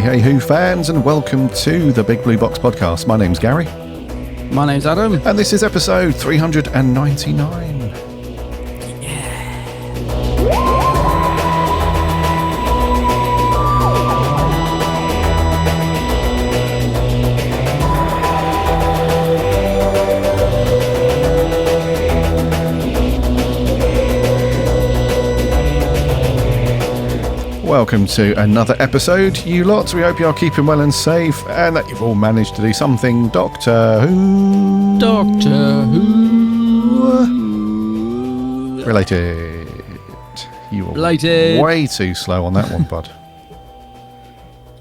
Hey, Who fans, and welcome to the Big Blue Box podcast. My name's Gary. My name's Adam. And this is episode 399. Welcome to another episode, you lot. We hope you are keeping well and safe, and that you've all managed to do something Doctor Who related. You were way too slow on that one, bud.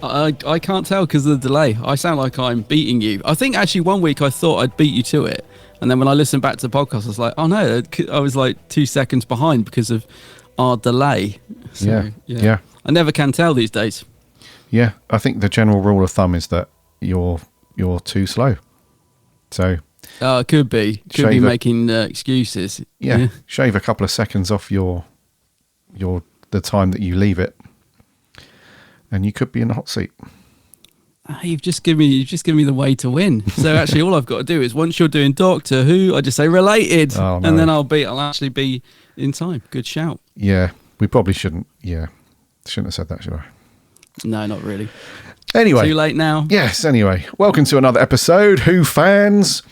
I can't tell because of the delay. I sound like I'm beating you. I think actually one week I thought I'd beat you to it, and then when I listened back to the podcast, I was like, oh no, I was like 2 seconds behind because of our delay. So, yeah. I never can tell these days. Yeah, I think the general rule of thumb is that you're too slow. So could be making excuses. Yeah, shave a couple of seconds off the time that you leave it, and you could be in the hot seat. You've just given me the way to win. So actually, all I've got to do is once you're doing Doctor Who, I just say related, and then I'll actually be in time. Good shout. Yeah, we probably shouldn't. Yeah. Shouldn't have said that, should I? No, not really. Anyway. Too late now. Yes, anyway. Welcome to another episode, Who fans.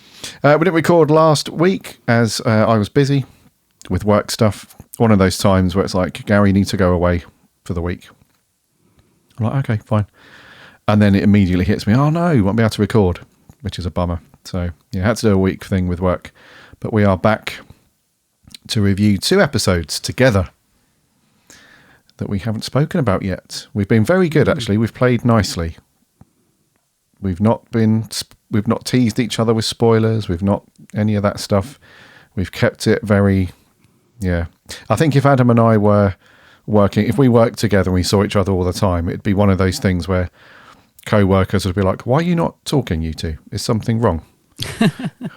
We didn't record last week as I was busy with work stuff. One of those times where it's like, Gary, you need to go away for the week. I'm like, okay, fine. And then it immediately hits me, oh no, you won't be able to record, which is a bummer. So, yeah, I had to do a week thing with work. But we are back to review 2 episodes together that we haven't spoken about yet. We've been very good, actually. We've played nicely. We've not teased each other with spoilers. We've not any of that stuff. We've kept it very, I think if Adam and I were working, if we worked together and we saw each other all the time, it'd be one of those things where co-workers would be like, why are you not talking, you two? Is something wrong?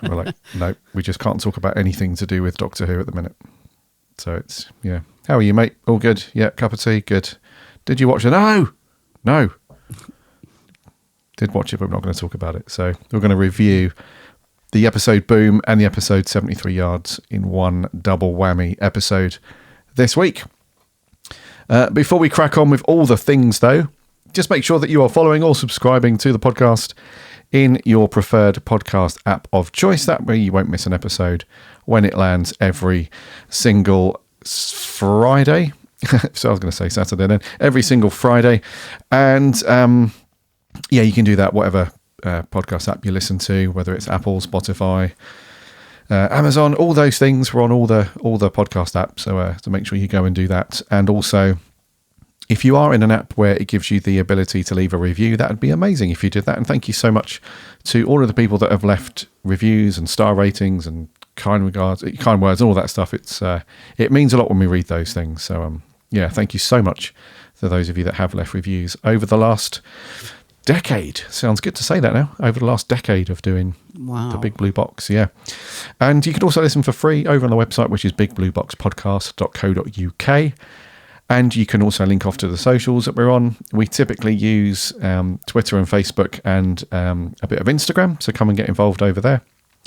We're like, no, we just can't talk about anything to do with Doctor Who at the minute. So it's, How are you, mate? All good? Yeah, cup of tea? Good. Did you watch it? No. Did watch it, but we're not going to talk about it. So we're going to review the episode Boom and the episode 73 Yards in one double whammy episode this week. Before we crack on with all the things, though, just make sure that you are following or subscribing to the podcast in your preferred podcast app of choice. That way you won't miss an episode when it lands every single Friday. So I was going to say Saturday then. Every single Friday. And you can do that whatever podcast app you listen to, whether it's Apple, Spotify, Amazon, all those things. We're on all the podcast apps. So make sure you go and do that. And also, if you are in an app where it gives you the ability to leave a review, that would be amazing if you did that. And thank you so much to all of the people that have left reviews and star ratings and kind words and all that stuff. It means a lot when we read those things. So thank you so much to those of you that have left reviews over the last decade. Sounds good to say that now. Over the last decade of doing the Big Blue Box, And you can also listen for free over on the website, which is bigblueboxpodcast.co.uk. And you can also link off to the socials that we're on. We typically use Twitter and Facebook and a bit of Instagram, so come and get involved over there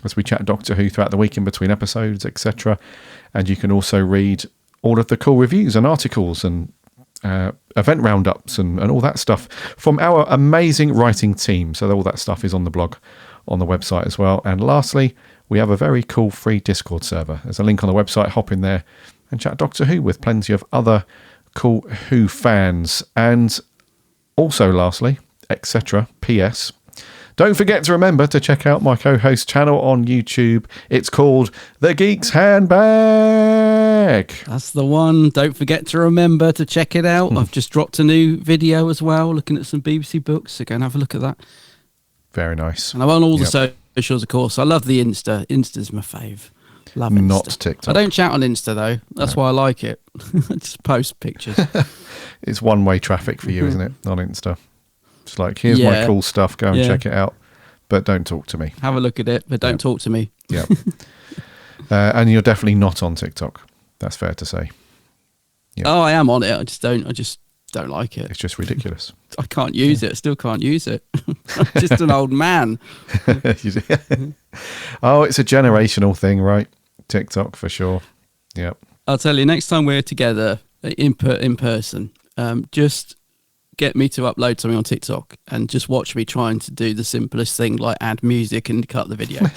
as we chat Doctor Who throughout the week in between episodes, etc. And you can also read all of the cool reviews and articles and event roundups and all that stuff from our amazing writing team. So all that stuff is on the blog, on the website as well. And lastly, we have a very cool free Discord server. There's a link on the website. Hop in there and chat Doctor Who with plenty of other cool Who fans. And also lastly, etc. PS, don't forget to remember to check out my co-host channel on YouTube. It's called The Geek's Handbag. That's the one. Don't forget to remember to check it out. I've just dropped a new video as well, looking at some BBC books, so go and have a look at that. Very nice. And I'm on all the socials, of course. I love the Insta. Insta's my fave. Love Insta. Not TikTok. I don't chat on Insta though. That's why I like it. I just post pictures. It's one-way traffic for you, isn't it? On Insta. It's like, here's my cool stuff. Go and check it out. But don't talk to me. Have a look at it, but don't talk to me. Yeah. And you're definitely not on TikTok. That's fair to say. Yeah. Oh, I am on it. I just don't like it. It's just ridiculous. I can't use it. I still can't use it. I'm just an old man. Oh, it's a generational thing, right? TikTok for sure. Yep. I'll tell you, next time we're together in person, just get me to upload something on TikTok and just watch me trying to do the simplest thing like add music and cut the video,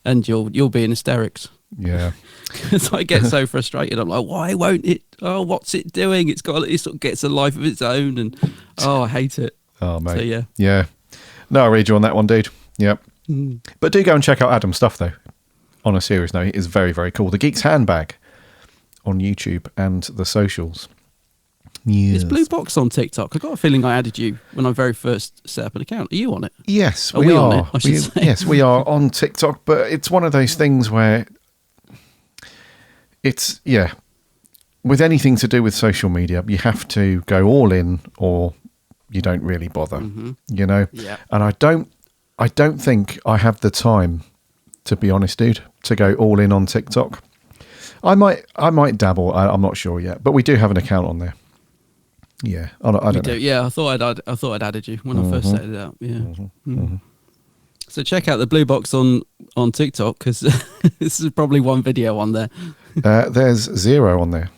and you'll be in hysterics. Yeah. Because I get so frustrated. I'm like, why won't it? Oh, what's it doing? It sort of gets a life of its own, and I hate it. Oh, mate. So, yeah. No, I read you on that one, dude. Yep. But do go and check out Adam's stuff, though. On a serious note, it is very, very cool. The Geek's Handbag on YouTube and the socials. Yes. Is Blue Box on TikTok? I got a feeling I added you when I very first set up an account. Are you on it? Yes, we are. On it, I should say. Yes, we are on TikTok, but it's one of those things where it's, with anything to do with social media, you have to go all in or you don't really bother, you know? Yeah. And I don't think I have the time, to be honest, dude, to go all in on TikTok. I might dabble. I'm not sure yet, but we do have an account on there. Yeah, I don't know. Yeah, I thought I'd added you when I first set it up. Yeah. So check out the Blue Box on TikTok, because this is probably one video on there. There's 0 on there.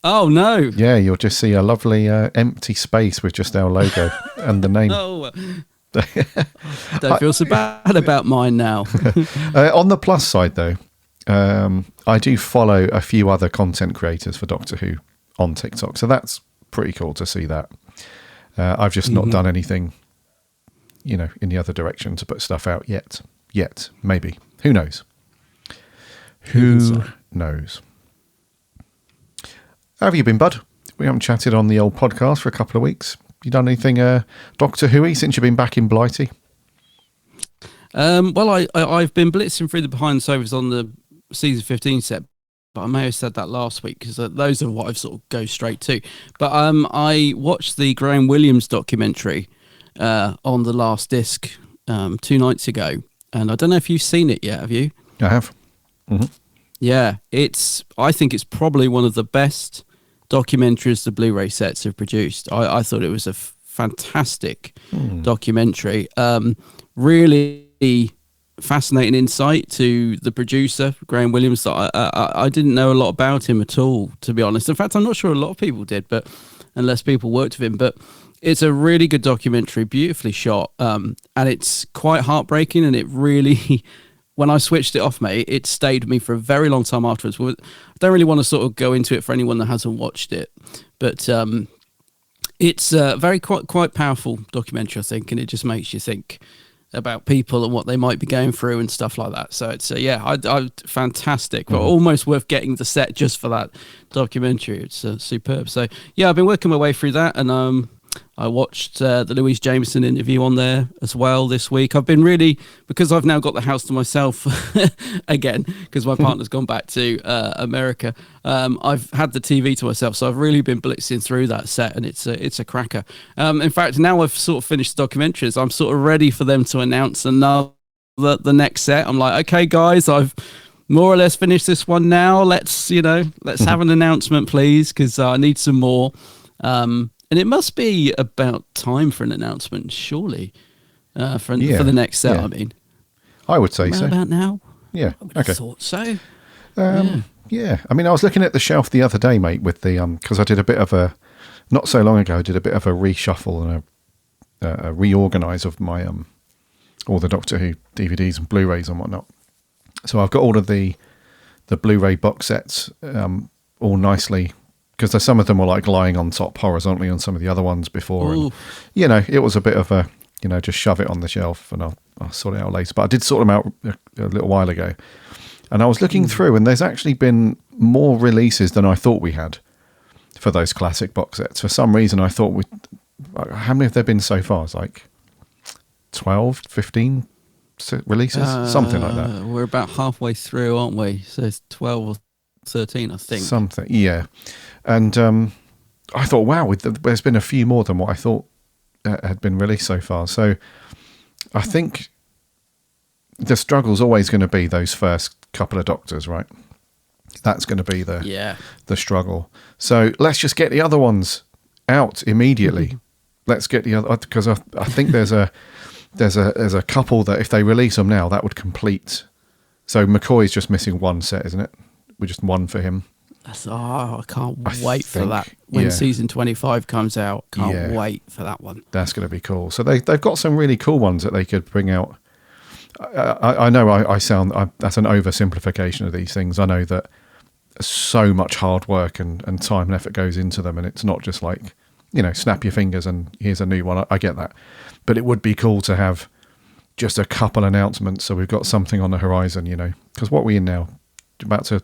Oh no! Yeah, you'll just see a lovely empty space with just our logo and the name. Oh, don't feel so bad about mine now. On the plus side, though, I do follow a few other content creators for Doctor Who on TikTok, so that's pretty cool to see that. I've just not done anything, in the other direction to put stuff out yet. Maybe. Who knows? Who knows? How have you been, bud? We haven't chatted on the old podcast for a couple of weeks. You done anything Doctor Who-y since you've been back in Blighty? Well, I've been blitzing through the behind the sofas on the season 15 set, but I may have said that last week because those are what I've sort of go straight to. But I watched the Graham Williams documentary on the last disc 2 nights ago, and I don't know if you've seen it yet. Have you? I have. Mm-hmm. Yeah, I think it's probably one of the best documentaries the Blu-ray sets have produced. I thought it was a fantastic documentary. Really fascinating insight to the producer, Graham Williams. I didn't know a lot about him at all, to be honest. In fact, I'm not sure a lot of people did, but unless people worked with him. But it's a really good documentary, beautifully shot, and it's quite heartbreaking, and it really... When I switched it off, mate, it stayed with me for a very long time afterwards. I don't really want to sort of go into it for anyone that hasn't watched it, but it's a very quite powerful documentary, I think, and it just makes you think about people and what they might be going through and stuff like that. So it's fantastic, but almost worth getting the set just for that documentary. It's superb. So yeah, I've been working my way through that, and I watched the Louise Jameson interview on there as well this week. I've been really, because I've now got the house to myself again, because my partner's gone back to America. I've had the TV to myself, so I've really been blitzing through that set, and it's a cracker. In fact, now I've sort of finished the documentaries, I'm sort of ready for them to announce the next set. I'm like, okay, guys, I've more or less finished this one now. Let's have an announcement, please, because I need some more. And it must be about time for an announcement, surely, for the next set. Yeah. I mean, I would say so. About now? Yeah. I thought so. Yeah. I mean, I was looking at the shelf the other day, mate, with the because I did a bit of not so long ago, I did a bit of a reshuffle and a reorganize of my all the Doctor Who DVDs and Blu-rays and whatnot. So I've got all of the Blu-ray box sets all nicely. Because some of them were like lying on top horizontally on some of the other ones before. And, it was a bit of a, just shove it on the shelf and I'll sort it out later. But I did sort them out a little while ago. And I was looking through, and there's actually been more releases than I thought we had for those classic box sets. For some reason, I thought how many have there been so far? It's like 12, 15 releases, something like that. We're about halfway through, aren't we? So it's 12 or 13, I think. Something, yeah. And I thought, wow, there's been a few more than what I thought had been released so far. So I think the struggle's always going to be those first couple of Doctors, right? That's going to be the struggle. So let's just get the other ones out immediately. Let's get the other, because I think there's a couple that if they release them now, that would complete. So McCoy's just missing one set, isn't it? We're just one for him. I can't wait for that when season 25 comes out. Can't wait for that one. That's going to be cool. So they've got some really cool ones that they could bring out. I know I sound that's an oversimplification of these things. I know that so much hard work and time and effort goes into them, and it's not just like, snap your fingers and here's a new one. I get that, but it would be cool to have just a couple announcements so we've got something on the horizon, because what we're in now, about to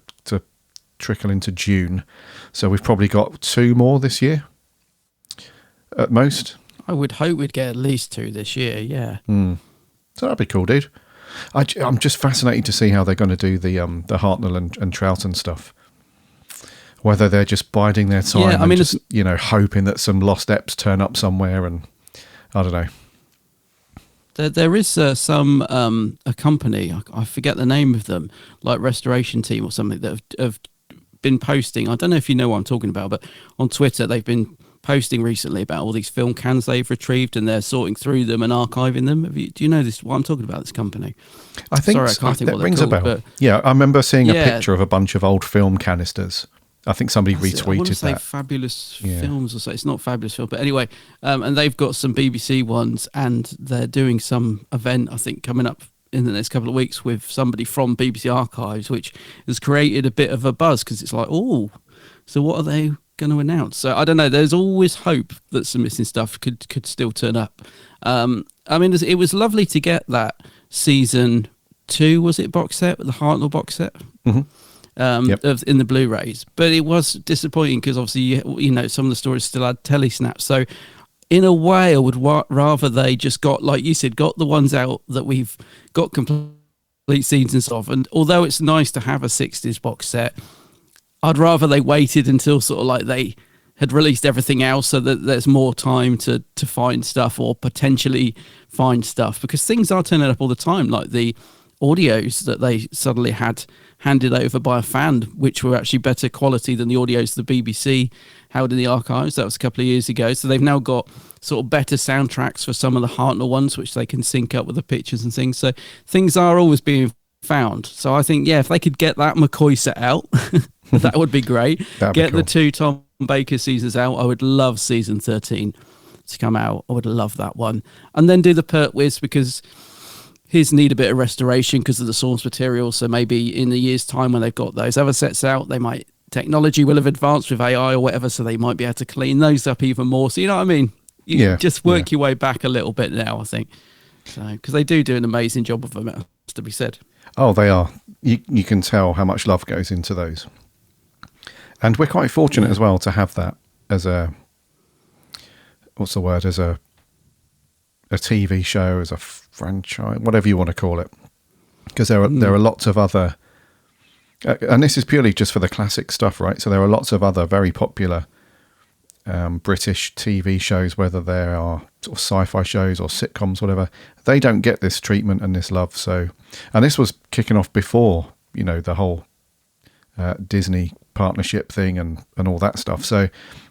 trickle into June, so we've probably got 2 more this year at most. I would hope we'd get at least 2 this year. So that'd be cool, dude. I'm just fascinated to see how they're going to do the Hartnell and Troughton stuff, whether they're just biding their time and just hoping that some lost eps turn up somewhere, and I don't know. There is some a company, I forget the name of them, like Restoration Team or something, that have been posting. I don't know if you know what I'm talking about, but on Twitter they've been posting recently about all these film cans they've retrieved, and they're sorting through them and archiving them. Do you know this? What I'm talking about? This company? I think. Sorry, I can't think what rings a bell. But yeah, I remember seeing a picture of a bunch of old film canisters. I think somebody retweeted I want to say that. Fabulous Films or so. It's not Fabulous Film, but anyway, and they've got some BBC ones, and they're doing some event, I think, coming up in the next couple of weeks with somebody from BBC Archives, which has created a bit of a buzz, because it's like, oh, so what are they going to announce? So I don't know. There's always hope that some missing stuff could still turn up. I mean, it was lovely to get that season 2, was it, box set, the Hartnell box set? Mm-hmm. In the Blu-rays, but it was disappointing because obviously some of the stories still had telesnaps. So in a way, I would rather they just got, like you said, got the ones out that we've got complete seasons of. And although it's nice to have a 60s box set, I'd rather they waited until sort of like they had released everything else, so that there's more time to find stuff or potentially find stuff, because things are turning up all the time, like the audios that they suddenly had handed over by a fan, which were actually better quality than the audios the BBC held in the archives. That was a couple of years ago. So they've now got sort of better soundtracks for some of the Hartnell ones, which they can sync up with the pictures and things. So things are always being found. So I think, if they could get that McCoy set out, that would be great. Get the 2 Tom Baker seasons out. I would love season 13 to come out. I would love that one. And then do the Pertwee, because his need a bit of restoration because of the source material. So maybe in the year's time when they've got those other sets out, technology will have advanced with AI or whatever, so they might be able to clean those up even more. So you know what I mean? You just work your way back a little bit now, I think. So because they do an amazing job of them, it has to be said. Oh, they are. You can tell how much love goes into those. And we're quite fortunate as well to have that as a TV show, as a franchise, whatever you want to call it, because there are lots of other, and this is purely just for the classic stuff, right? So there are lots of other very popular British TV shows, whether they are sort of sci-fi shows or sitcoms, whatever. They don't get this treatment and this love. So, and this was kicking off before the whole Disney partnership thing and all that stuff. So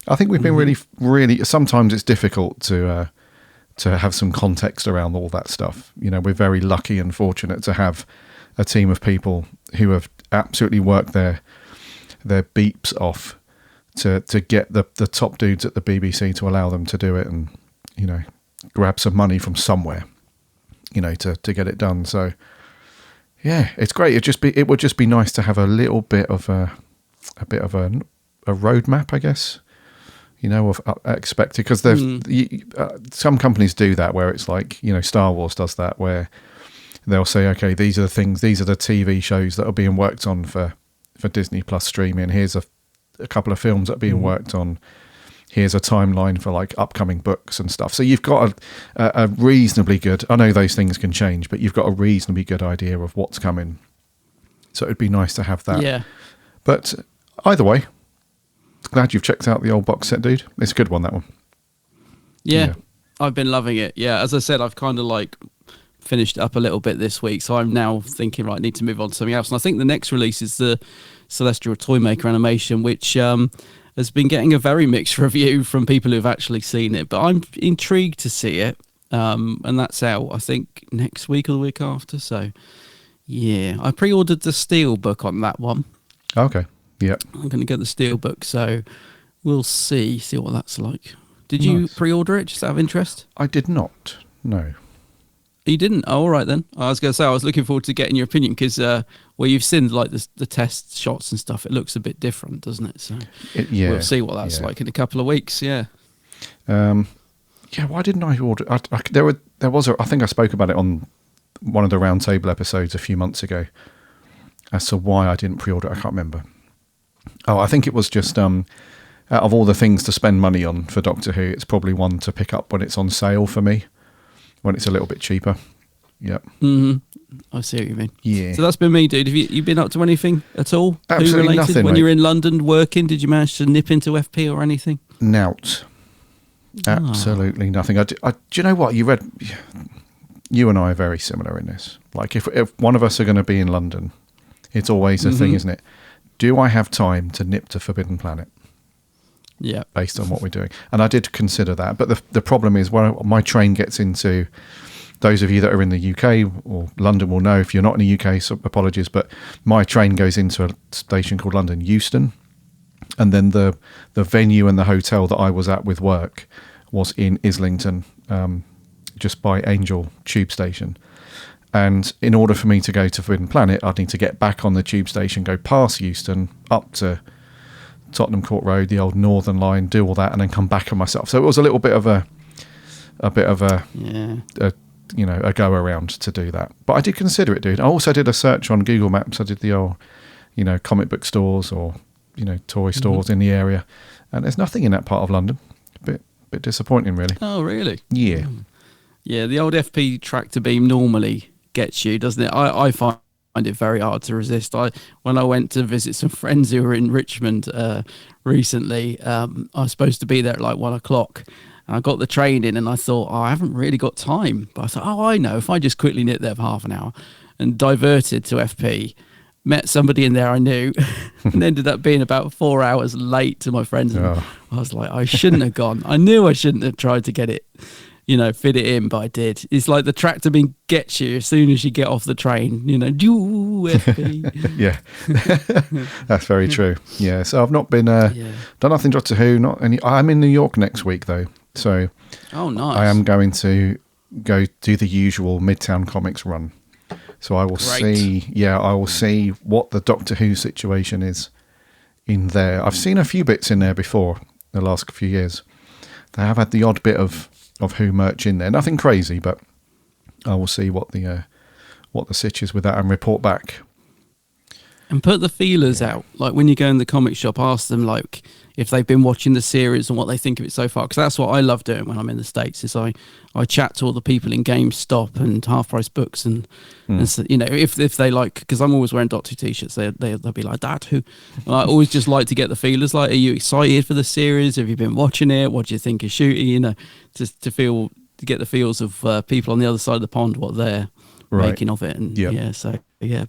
I think we've been really. Sometimes it's difficult to have some context around all that stuff. We're very lucky and fortunate to have a team of people who have absolutely worked their beeps off to get the top dudes at the BBC to allow them to do it, and grab some money from somewhere, to get it done. So yeah, it's great. It would just be nice to have a little bit of a roadmap, I guess. Of expected, because some companies do that, where it's like, Star Wars does that, where they'll say, okay, these are the TV shows that are being worked on for Disney Plus streaming. Here's a couple of films that are being worked on, here's a timeline for like upcoming books and stuff. So you've got a reasonably good, I know those things can change, but you've got a reasonably good idea of what's coming. So it'd be nice to have that. Yeah. But either way, glad you've checked out the old box set, dude. It's a good one, that one. Yeah. I've been loving it. Yeah, as I said, I've kind of like finished up a little bit this week, so I'm now thinking, right, I need to move on to something else. And I think the next release is the Celestial Toymaker animation, which has been getting a very mixed review from people who've actually seen it. But I'm intrigued to see it, and that's out, I think, next week or the week after. So, yeah, I pre-ordered the Steel book on that one. Okay, yeah. I'm going to get the Steel book, so we'll see what that's like. Did you pre-order it, just out of interest? I did not, no. You didn't? Oh, all right then. I was going to say, I was looking forward to getting your opinion because you've seen like the test shots and stuff. It looks a bit different, doesn't it? So we'll see what that's like in a couple of weeks. Yeah. Why didn't I order? I think I spoke about it on one of the roundtable episodes a few months ago as to why I didn't pre-order. I can't remember. Oh, I think it was just out of all the things to spend money on for Doctor Who, it's probably one to pick up when it's on sale for me, when it's a little bit cheaper. Yep. Mm-hmm. I see what you mean. Yeah. So that's been me, dude. Have you been up to anything at all? Absolutely nothing, when mate. you're in London working, did you manage to nip into FP or anything? Nout. Absolutely nothing. Do you know what? You and I are very similar in this. Like if one of us are going to be in London, it's always a thing, isn't it? Do I have time to nip to Forbidden Planet? Yeah. Based on what we're doing. And I did consider that. But the problem is when my train gets into, those of you that are in the UK or London will know, if you're not in the UK, so apologies, but my train goes into a station called London Euston. And then the venue and the hotel that I was at with work was in Islington, just by Angel Tube Station. And in order for me to go to Forbidden Planet, I'd need to get back on the tube station, go past Euston, up to Tottenham Court Road, the old Northern Line, do all that, and then come back on myself. So it was a little bit of a go around to do that. But I did consider it, dude. I also did a search on Google Maps. I did the old, comic book stores or toy stores in the area, and there's nothing in that part of London. Bit disappointing, really. Oh, really? Yeah. Yeah, the old FP tractor beam normally gets you, doesn't it? I find it very hard to resist. When I went to visit some friends who were in Richmond recently, I was supposed to be there at like 1 o'clock. And I got the train in and I thought, I haven't really got time. But I thought, I know, if I just quickly nip there for half an hour and diverted to FP, met somebody in there I knew and ended up being about 4 hours late to my friends. And I was like, I shouldn't have gone. I knew I shouldn't have tried to get it, fit it in, but I did. It's like the tractor beam gets you as soon as you get off the train, FP. Yeah, that's very true. Yeah, so I've not been, done nothing Doctor Who, not any. I'm in New York next week though. So nice. I am going to go do the usual Midtown Comics run. So I will see what the Doctor Who situation is in there. I've seen a few bits in there before the last few years. They have had the odd bit of Who merch in there. Nothing crazy, but I will see what the sitch is with that and report back. And put the feelers out. Like when you go in the comic shop, ask them like if they've been watching the series and what they think of it so far. Because that's what I love doing when I'm in the States. Is I chat to all the people in GameStop and Half Price Books and so, if they like, because I'm always wearing Doctor Who t-shirts, they'll be like, "Dad, who?" And I always just like to get the feelers. Like, are you excited for the series? Have you been watching it? What do you think is shooting? Just to get the feels of people on the other side of the pond, what they're making of it. And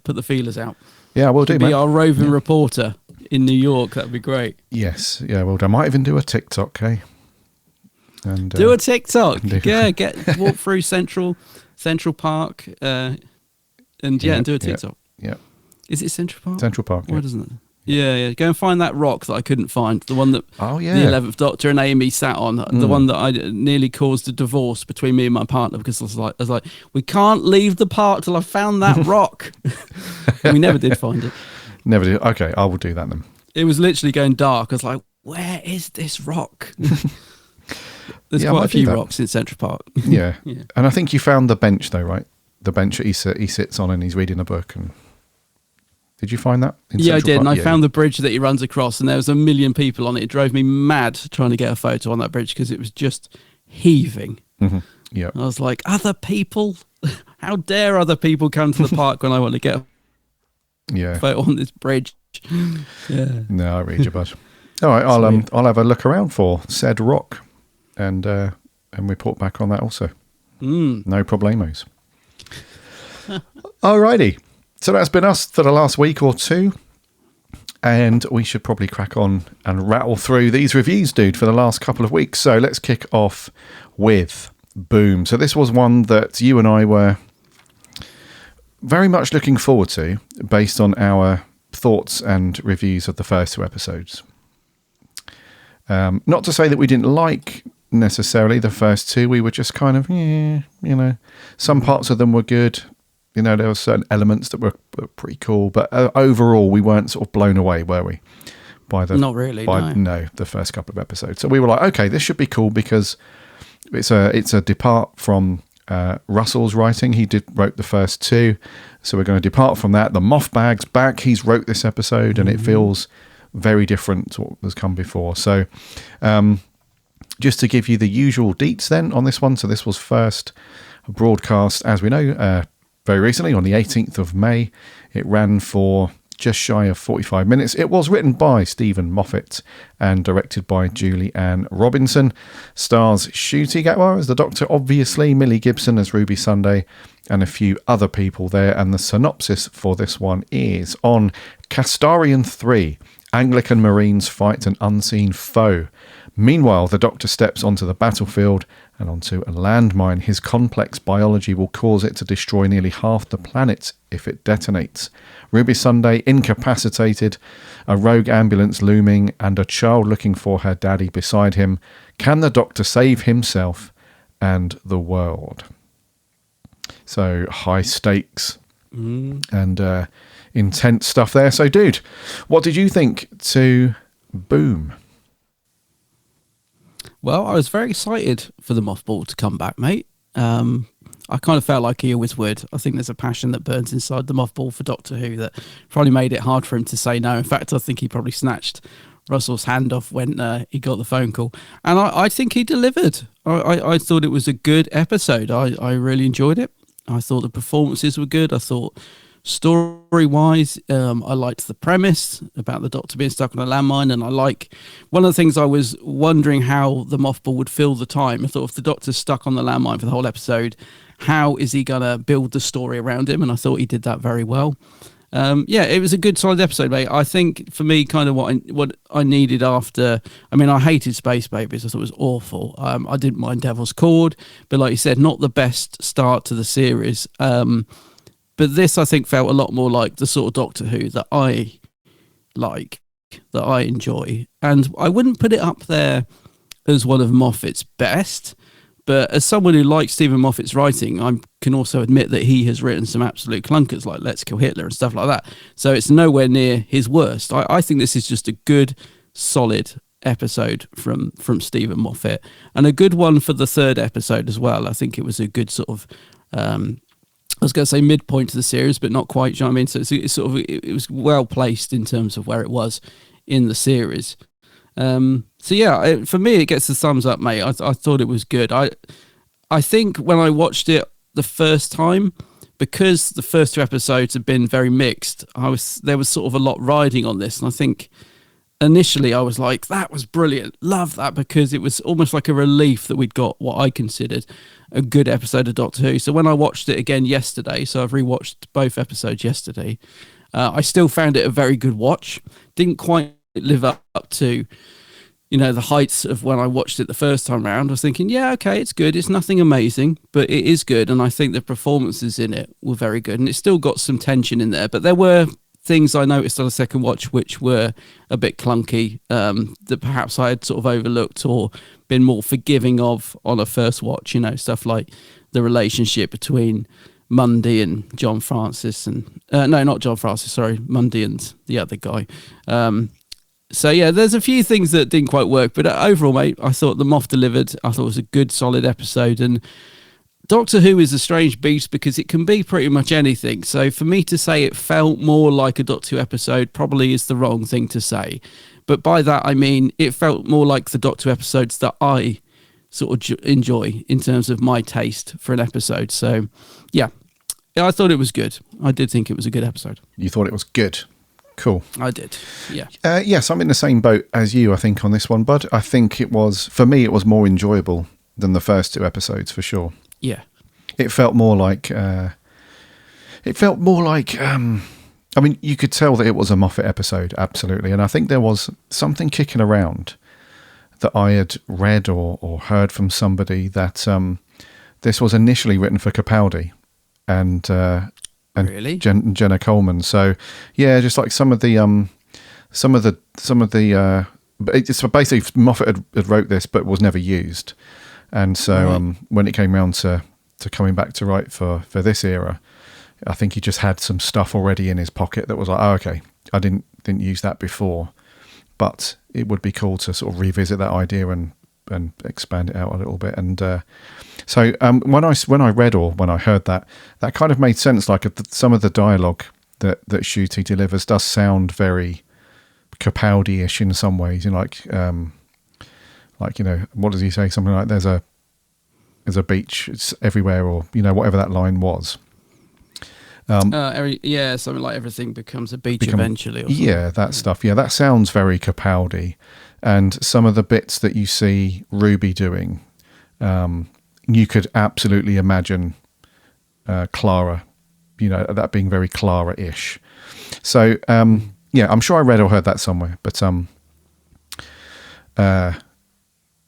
put the feelers out. Yeah, we'll do. Be our roving reporter in New York. That'd be great. Yes, yeah, well done. I might even do a TikTok, hey? And do a TikTok. Walk through Central Park, and do a TikTok. Yeah. Is it Central Park? Central Park. Why doesn't it? Yeah. Go and find that rock that I couldn't find. The one that the 11th Doctor and Amy sat on. The one that I nearly caused a divorce between me and my partner because I was like, we can't leave the park till I found that rock. We never did find it. Never did. Okay, I will do that then. It was literally going dark. I was like, where is this rock? There's quite a few rocks in Central Park. Yeah. And I think you found the bench though, right? The bench that he sits on and he's reading a book. And Did you find that? Yeah, I did. Park? And I Yeah. found the bridge that he runs across, and there was 1 million people on it. It drove me mad trying to get a photo on that bridge because it was just heaving. Mm-hmm. Yeah. I was like, other people? How dare other people come to the park when I want to get a photo on this bridge? Yeah. No, I read you, bud. All right, I'll have a look around for said rock and report back on that also. No problemos. Alrighty. So that's been us for the last week or two. And we should probably crack on and rattle through these reviews, dude, for the last couple of weeks. So let's kick off with Boom. So this was one that you and I were very much looking forward to based on our thoughts and reviews of the first 2 episodes. Not to say that we didn't like necessarily the first 2. We were just kind of, some parts of them were good. There were certain elements that were pretty cool, but overall, we weren't sort of blown away, were we? Not really. No, the first couple of episodes. So we were like, okay, this should be cool because it's a depart from Russell's writing. He wrote the first 2, so we're going to depart from that. The Moth Bag's back. He's wrote this episode, and it feels very different to what has come before. So, just to give you the usual deets then on this one. So this was first broadcast, as we know, very recently on the 18th of May. It ran for just shy of 45 minutes. It was written by Stephen Moffat and directed by Julie Ann Robinson. Stars Ncuti Gatwa as the Doctor, obviously, Millie Gibson as Ruby Sunday, and a few other people there. And the synopsis for this one is: on Castarian 3, Anglican Marines fight an unseen foe. Meanwhile, the Doctor steps onto the battlefield and onto a landmine. His complex biology will cause it to destroy nearly half the planet if it detonates. Ruby Sunday incapacitated, a rogue ambulance looming, and a child looking for her daddy beside him. Can the Doctor save himself and the world? So high stakes and intense stuff there. So, dude, what did you think to Boom? Well, I was very excited for the mothball to come back, mate. I kind of felt like he always would. I think there's a passion that burns inside the mothball for Doctor Who that probably made it hard for him to say no. In fact, I think he probably snatched Russell's hand off when he got the phone call. And I think he delivered. I thought it was a good episode. I really enjoyed it. I thought the performances were good. I thought story-wise, I liked the premise about the Doctor being stuck on a landmine, and I like one of the things I was wondering how the mothball would fill the time. I thought if the Doctor's stuck on the landmine for the whole episode, how is he going to build the story around him? And I thought he did that very well. It was a good solid episode, mate. I think for me, kind of what I needed after. I mean, I hated Space Babies. I thought it was awful. I didn't mind Devil's Cord, but like you said, not the best start to the series. But this, I think, felt a lot more like the sort of Doctor Who that I like, that I enjoy. And I wouldn't put it up there as one of Moffat's best, but as someone who likes Stephen Moffat's writing, I can also admit that he has written some absolute clunkers like Let's Kill Hitler and stuff like that. So it's nowhere near his worst. I think this is just a good, solid episode from Stephen Moffat, and a good one for the 3rd episode as well. I think it was a good sort of... I was going to say midpoint to the series, but not quite. Do you know what I mean? So it's sort of, it was well placed in terms of where it was in the series. For me, it gets the thumbs up, mate. I thought it was good. I think when I watched it the first time, because the first 2 episodes had been very mixed, there was sort of a lot riding on this, and I think initially I was like, that was brilliant, love that, because it was almost like a relief that we'd got what I considered a good episode of Doctor Who. So when I watched it again yesterday, so I've rewatched both episodes yesterday, I still found it a very good watch. Didn't quite live up to, the heights of when I watched it the first time around. I was thinking, yeah, okay, it's good. It's nothing amazing, but it is good. And I think the performances in it were very good. And it's still got some tension in there, but there were things I noticed on a second watch which were a bit clunky, that perhaps I had sort of overlooked or been more forgiving of on a first watch, stuff like the relationship between Mundy and John Francis, and no, not John Francis, sorry, Mundy and the other guy. There's a few things that didn't quite work, but overall, mate, I thought the Moth delivered. I thought it was a good, solid episode, and Doctor Who is a strange beast because it can be pretty much anything. So for me to say it felt more like a Doctor Who episode probably is the wrong thing to say. But by that, I mean, it felt more like the Doctor Who episodes that I sort of enjoy in terms of my taste for an episode. So, yeah, I thought it was good. I did think it was a good episode. You thought it was good? Cool. I did, yeah. Yes, I'm in the same boat as you, I think, on this one, bud. I think it was, for me, it was more enjoyable than the first 2 episodes, for sure. Yeah. It felt more like... I mean, you could tell that it was a Moffat episode, absolutely. And I think there was something kicking around that I had read or heard from somebody that this was initially written for Capaldi and really? Jenna Coleman. So yeah, just like some of the it's basically Moffat had wrote this but was never used, and so when it came around to coming back to write for this era, I think he just had some stuff already in his pocket that was like, oh, okay, I didn't use that before, but it would be cool to sort of revisit that idea and expand it out a little bit. And so when I read or when I heard that kind of made sense. Like some of the dialogue that Ncuti delivers does sound very Capaldi-ish in some ways. You know, like you know, what does he say? Something like there's a beach, it's everywhere, or you know, whatever that line was. Something like everything becomes a beach eventually. Or something. Yeah, that stuff. Yeah, that sounds very Capaldi. And some of the bits that you see Ruby doing, you could absolutely imagine Clara, you know, that being very Clara-ish. So, yeah, I'm sure I read or heard that somewhere. But,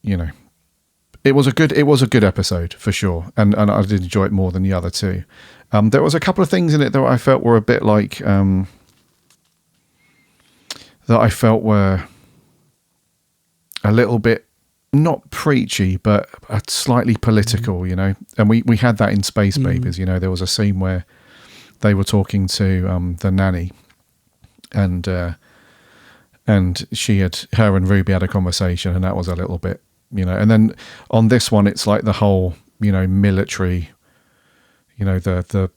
you know, it was a good episode for sure, and I did enjoy it more than the other 2. There was a couple of things in it that I felt were a bit like were a little bit not preachy, but slightly political, you know. And we had that in Space Babies. You know, there was a scene where they were talking to the nanny, and her and Ruby had a conversation, and that was a little bit. You know, and then on this one, it's like the whole, you know, military, you know, the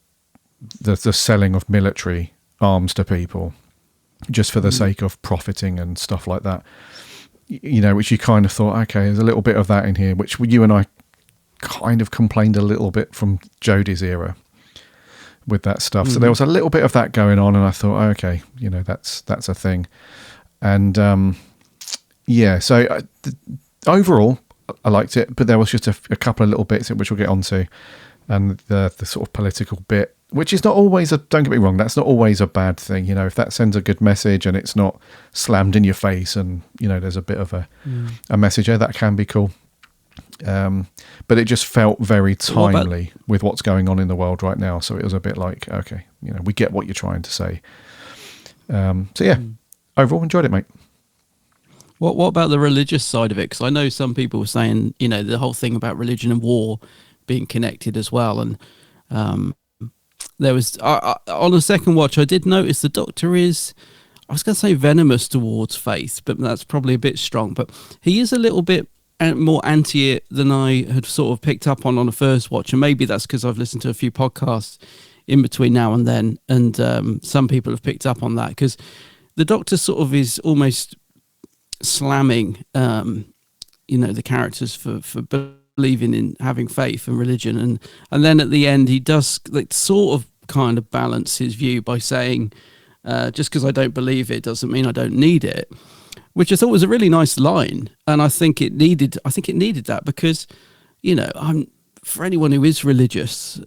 selling of military arms to people just for the sake of profiting and stuff like that. You know, which you kind of thought, okay, there's a little bit of that in here, which you and I kind of complained a little bit from Jodie's era with that stuff. So there was a little bit of that going on, and I thought, okay, you know, that's a thing. And yeah, so overall, I liked it, but there was just a couple of little bits which we'll get onto, and the sort of political bit, which is not always don't get me wrong, that's not always a bad thing. You know, if that sends a good message and it's not slammed in your face, and you know, there's a bit of a message there, that can be cool. But it just felt very timely with what's going on in the world right now. So it was a bit like, okay, you know, we get what you're trying to say. So yeah, overall enjoyed it, mate. What about the religious side of it? Because I know some people were saying, you know, the whole thing about religion and war being connected as well. And there was, on a second watch, I did notice the Doctor is, I was going to say venomous towards faith, but that's probably a bit strong. But he is a little bit more anti it than I had sort of picked up on the first watch. And maybe that's because I've listened to a few podcasts in between now and then. And some people have picked up on that, because the Doctor sort of is almost slamming you know, the characters for believing in having faith and religion, and then at the end he does like sort of kind of balance his view by saying just because I don't believe it doesn't mean I don't need it, which I thought was a really nice line. And I think it needed that, because, you know, for anyone who is religious,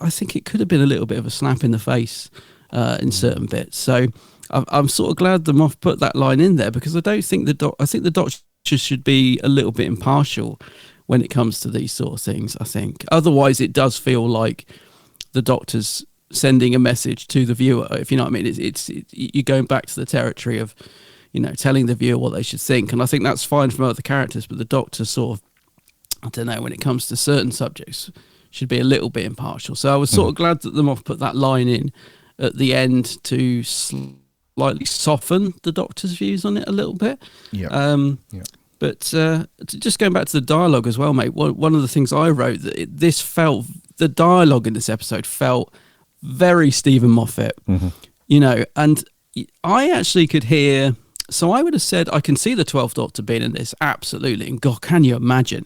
I think it could have been a little bit of a slap in the face in certain bits. So I'm sort of glad the Moff put that line in there, because I don't think I think the Doctor should be a little bit impartial when it comes to these sort of things. I think otherwise it does feel like the Doctor's sending a message to the viewer, if you know what I mean. It's you're going back to the territory of, you know, telling the viewer what they should think, and I think that's fine from other characters, but the Doctor sort of, I don't know, when it comes to certain subjects, should be a little bit impartial. So I was sort of glad that the Moff put that line in at the end to slightly soften the Doctor's views on it a little bit. But just going back to the dialogue as well, mate. One of the things I wrote that the dialogue in this episode felt very Stephen Moffat, and I actually could hear. So I would have said I can see the 12th Doctor being in this, absolutely. And God, can you imagine?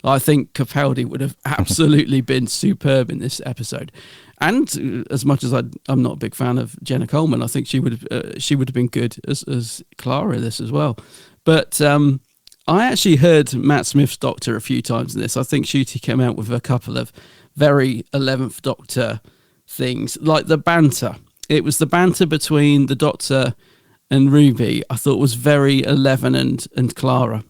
I think Capaldi would have absolutely been superb in this episode. And as much as I'm not a big fan of Jenna Coleman, I think she would have been good as Clara in this as well. But I actually heard Matt Smith's Doctor a few times in this. I think Ncuti came out with a couple of very 11th Doctor things, like the banter. It was the banter between the Doctor and Ruby, I thought was very 11 and Clara.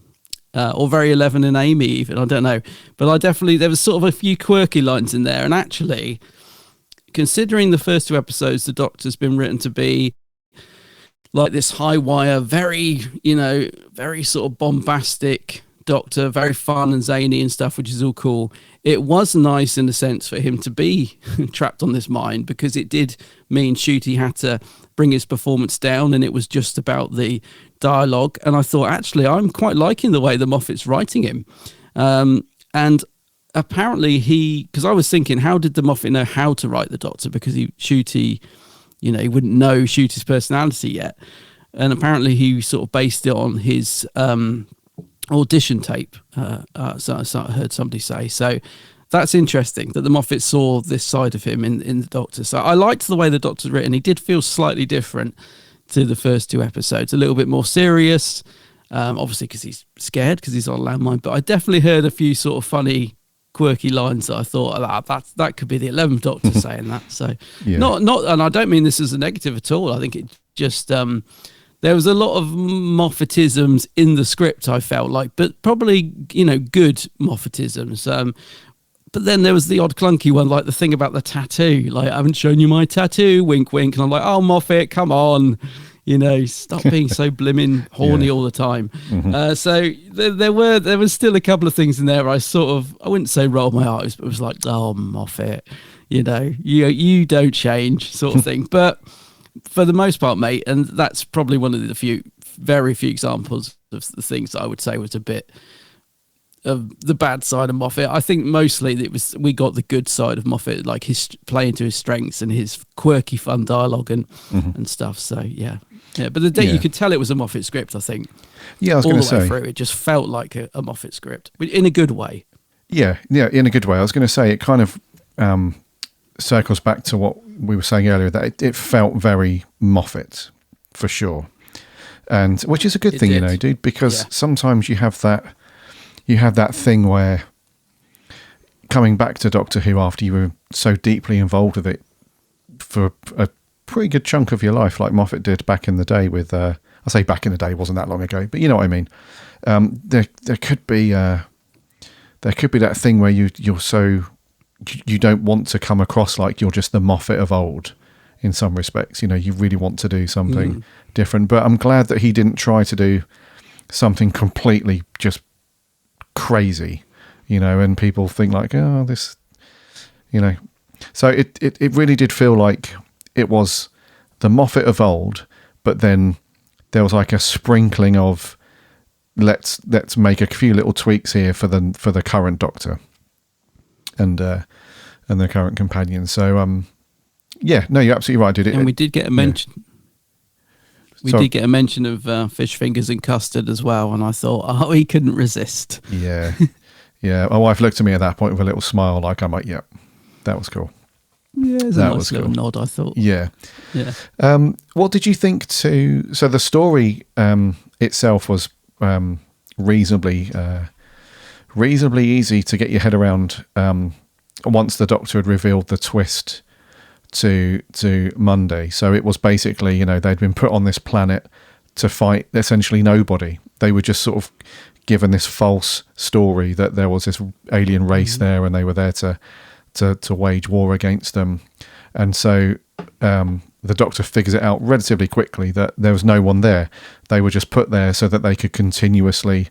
Or very 11 and Amy even, I don't know. But there was sort of a few quirky lines in there. And actually, considering the first two episodes, the Doctor's been written to be like this high wire, very, very sort of bombastic Doctor, very fun and zany and stuff, which is all cool. It was nice in a sense for him to be trapped on this mine, because it did mean Ncuti had to bring his performance down, and it was just about the dialogue. And I thought, actually, I'm quite liking the way the Moffat's writing him. And apparently because I was thinking, how did the Moffat know how to write the Doctor? Because Ncuti, he wouldn't know Ncuti's personality yet. And apparently he sort of based it on his audition tape. So I heard somebody say. So that's interesting that the Moffat saw this side of him in the Doctor. So I liked the way the Doctor's written. He did feel slightly different to the first two episodes, a little bit more serious, obviously because he's scared, because he's on a landmine. But I definitely heard a few sort of funny, quirky lines that I thought that could be the 11th Doctor saying that. So not, and I don't mean this as a negative at all. I think it just there was a lot of Moffatisms in the script, I felt like, but probably good Moffatisms. But then there was the odd clunky one, like the thing about the tattoo. Like, I haven't shown you my tattoo, wink, wink. And I'm like, oh, Moffat, come on. Stop being so blimmin' horny all the time. So there was still a couple of things in there I wouldn't say rolled my eyes, but it was like, oh, Moffat, you don't change sort of thing. But for the most part, mate, and that's probably one of the very few examples of the things that I would say was a bit of the bad side of Moffat. I think mostly we got the good side of Moffat, like his playing to his strengths and his quirky, fun dialogue and stuff. So yeah. But you could tell it was a Moffat script. I think. Yeah, I was going to say all the way through, it just felt like a Moffat script in a good way. Yeah, in a good way. I was going to say it kind of circles back to what we were saying earlier, that it felt very Moffat for sure, and which is a good thing, dude, because sometimes you have that thing where, coming back to Doctor Who after you were so deeply involved with it for a pretty good chunk of your life, like Moffat did back in the day with, I say back in the day, wasn't that long ago, but you know what I mean. There could be that thing where you're so, you don't want to come across like you're just the Moffat of old in some respects. You really want to do something different, but I'm glad that he didn't try to do something completely just crazy, and people think like, oh, this, so it really did feel like it was the Moffat of old, but then there was like a sprinkling of let's make a few little tweaks here for the current Doctor and the current companion. So you're absolutely right, dude. And we did get a mention. We did get a mention of fish fingers and custard as well, and I thought, he couldn't resist. Yeah. My wife looked at me at that point with a little smile, like I'm like, yep, that was cool. Yeah, it's a nice little nod, I thought. Yeah. What did you think so the story itself was reasonably easy to get your head around once the Doctor had revealed the twist to Monday. So it was basically, they'd been put on this planet to fight essentially nobody. They were just sort of given this false story that there was this alien race there and they were there to wage war against them. And so the Doctor figures it out relatively quickly that there was no one there. They were just put there so that they could continuously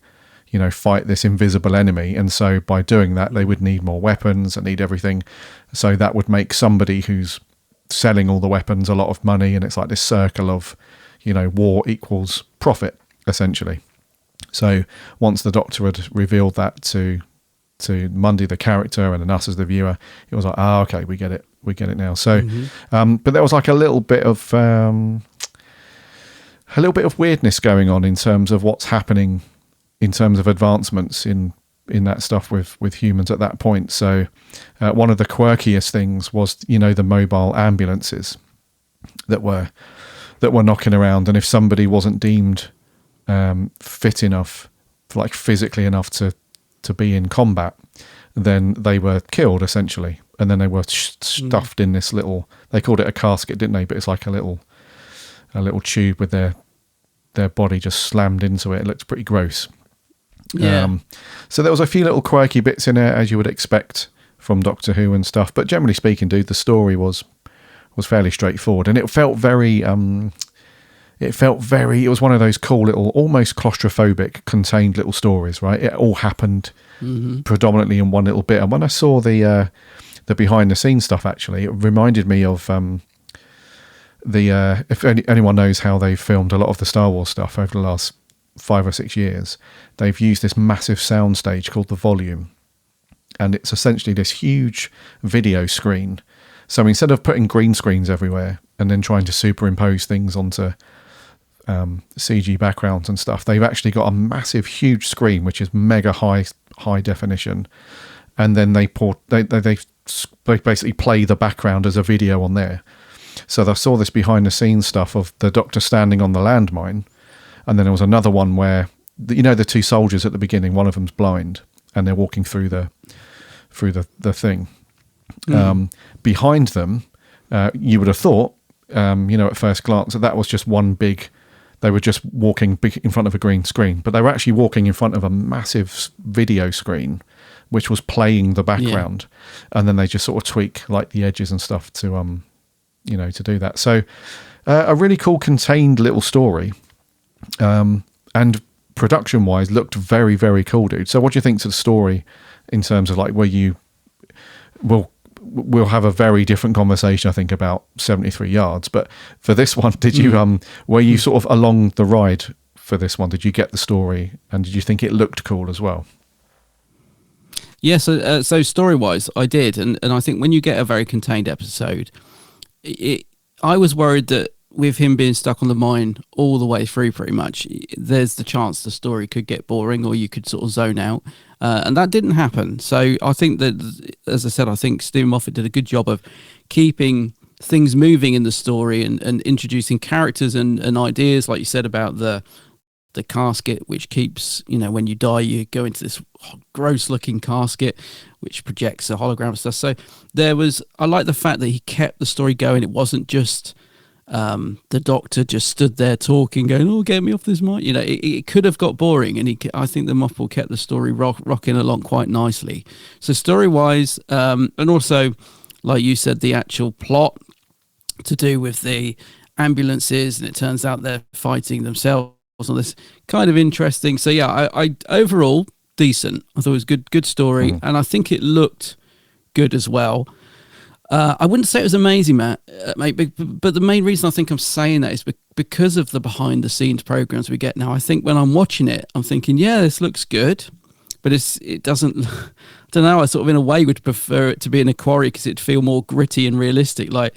fight this invisible enemy. And so by doing that, they would need more weapons and need everything. So that would make somebody who's selling all the weapons a lot of money. And it's like this circle of, war equals profit, essentially. So once the Doctor had revealed that to Mundy the character and then us as the viewer, it was like, okay, we get it now. So but there was like a little bit of weirdness going on in terms of what's happening in terms of advancements in that stuff with humans at that point. So one of the quirkiest things was, the mobile ambulances that were knocking around, and if somebody wasn't deemed fit enough, like physically enough to be in combat, then they were killed essentially, and then they were stuffed in this little, they called it a casket, didn't they? But it's like a little tube with their body just slammed into it. It looked pretty gross. So there was a few little quirky bits in there, as you would expect from Doctor Who and stuff, but generally speaking, dude, the story was fairly straightforward, and it felt very it was one of those cool little, almost claustrophobic, contained little stories, right? It all happened predominantly in one little bit. And when I saw the behind the scenes stuff, actually, it reminded me of if anyone knows how they filmed a lot of the Star Wars stuff over the last 5 or 6 years, they've used this massive soundstage called the Volume, and it's essentially this huge video screen. So instead of putting green screens everywhere and then trying to superimpose things onto CG backgrounds and stuff, they've actually got a massive, huge screen which is mega high definition, and then they basically play the background as a video on there. So I saw this behind the scenes stuff of the Doctor standing on the landmine, and then there was another one where the two soldiers at the beginning, one of them's blind, and they're walking through the thing. Behind them, you would have thought, at first glance, that was just one big. They were just walking in front of a green screen, but they were actually walking in front of a massive video screen, which was playing the background, and then they just sort of tweak like the edges and stuff to to do that. So a really cool contained little story, and production wise looked very, very cool, dude. So what do you think to the story in terms of like where we'll have a very different conversation, I think, about 73 yards. But for this one, did you were you sort of along the ride for this one? Did you get the story, and did you think it looked cool as well? Yeah, so story-wise, I did, and I think when you get a very contained episode, I was worried that with him being stuck on the mine all the way through, pretty much, there's the chance the story could get boring, or you could sort of zone out. And that didn't happen. So I think that, as I said, I think Stephen Moffat did a good job of keeping things moving in the story and introducing characters and ideas, like you said about the casket, which keeps, when you die, you go into this gross looking casket, which projects a hologram and stuff. So I like the fact that he kept the story going. It wasn't just the Doctor just stood there talking, going, "Oh, get me off this mic." It could have got boring, and I think the Moffat kept the story rocking along quite nicely. So story-wise, and also, like you said, the actual plot to do with the ambulances, and it turns out they're fighting themselves on this, kind of interesting. So yeah, I overall decent. I thought it was good story, and I think it looked good as well. I wouldn't say it was amazing, mate, but the main reason I think I'm saying that is because of the behind-the-scenes programs we get now. I think when I'm watching it, I'm thinking, yeah, this looks good, but it doesn't. I don't know. I sort of, in a way, would prefer it to be in a quarry because it'd feel more gritty and realistic. Like,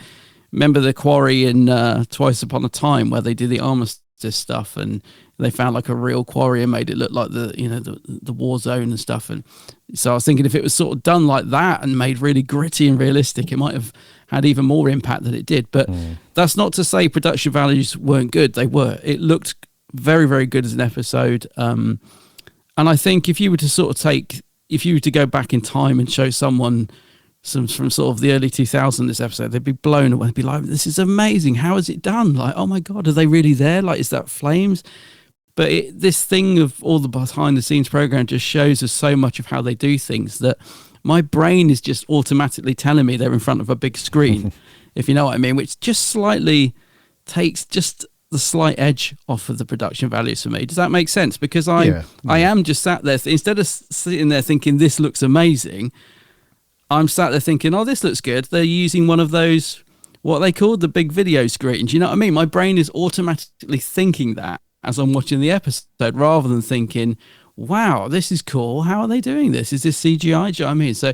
remember the quarry in Twice Upon a Time where they did the armistice stuff and they found like a real quarry and made it look like the war zone and stuff. And so I was thinking if it was sort of done like that and made really gritty and realistic, it might have had even more impact than it did. But that's not to say production values weren't good. They were. It looked very, very good as an episode. And I think if you were to go back in time and show someone from sort of the early 2000s this episode, they'd be blown away. They'd be like, "This is amazing. How is it done? Like, oh my God, are they really there? Like, is that flames?" But this thing of all the behind the scenes program just shows us so much of how they do things that my brain is just automatically telling me they're in front of a big screen, if you know what I mean, which just slightly takes just the slight edge off of the production values for me. Does that make sense? Because I am just sat there, instead of sitting there thinking this looks amazing, I'm sat there thinking, oh, this looks good. They're using one of those, what they call the big video screens. You know what I mean? My brain is automatically thinking that. as I'm watching the episode, rather than thinking, wow, this is cool. How are they doing this? Is this CGI? Do you know what I mean? So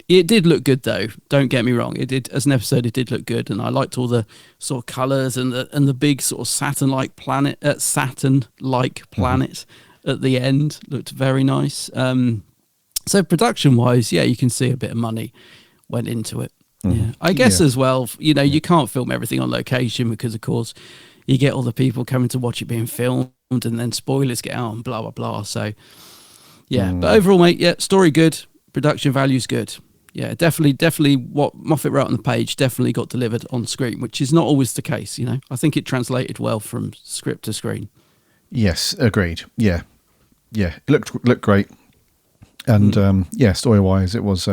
it did look good, though. Don't get me wrong. It did, as an episode, it did look good, and I liked all the sort of colours and the big sort of Saturn-like planet at the end. Looked very nice. So production-wise, yeah, you can see a bit of money went into it. Yeah, I guess as well. You know, you can't film everything on location because, of course, you get all the people coming to watch it being filmed, and then spoilers get out and blah blah blah. So yeah, but overall, mate, yeah, story good, production value's good. Yeah, definitely what Moffat wrote on the page definitely got delivered on screen, which is not always the case. You know, I think it translated well from script to screen. Yes, agreed. Yeah, it looked great, and yeah, story wise, it was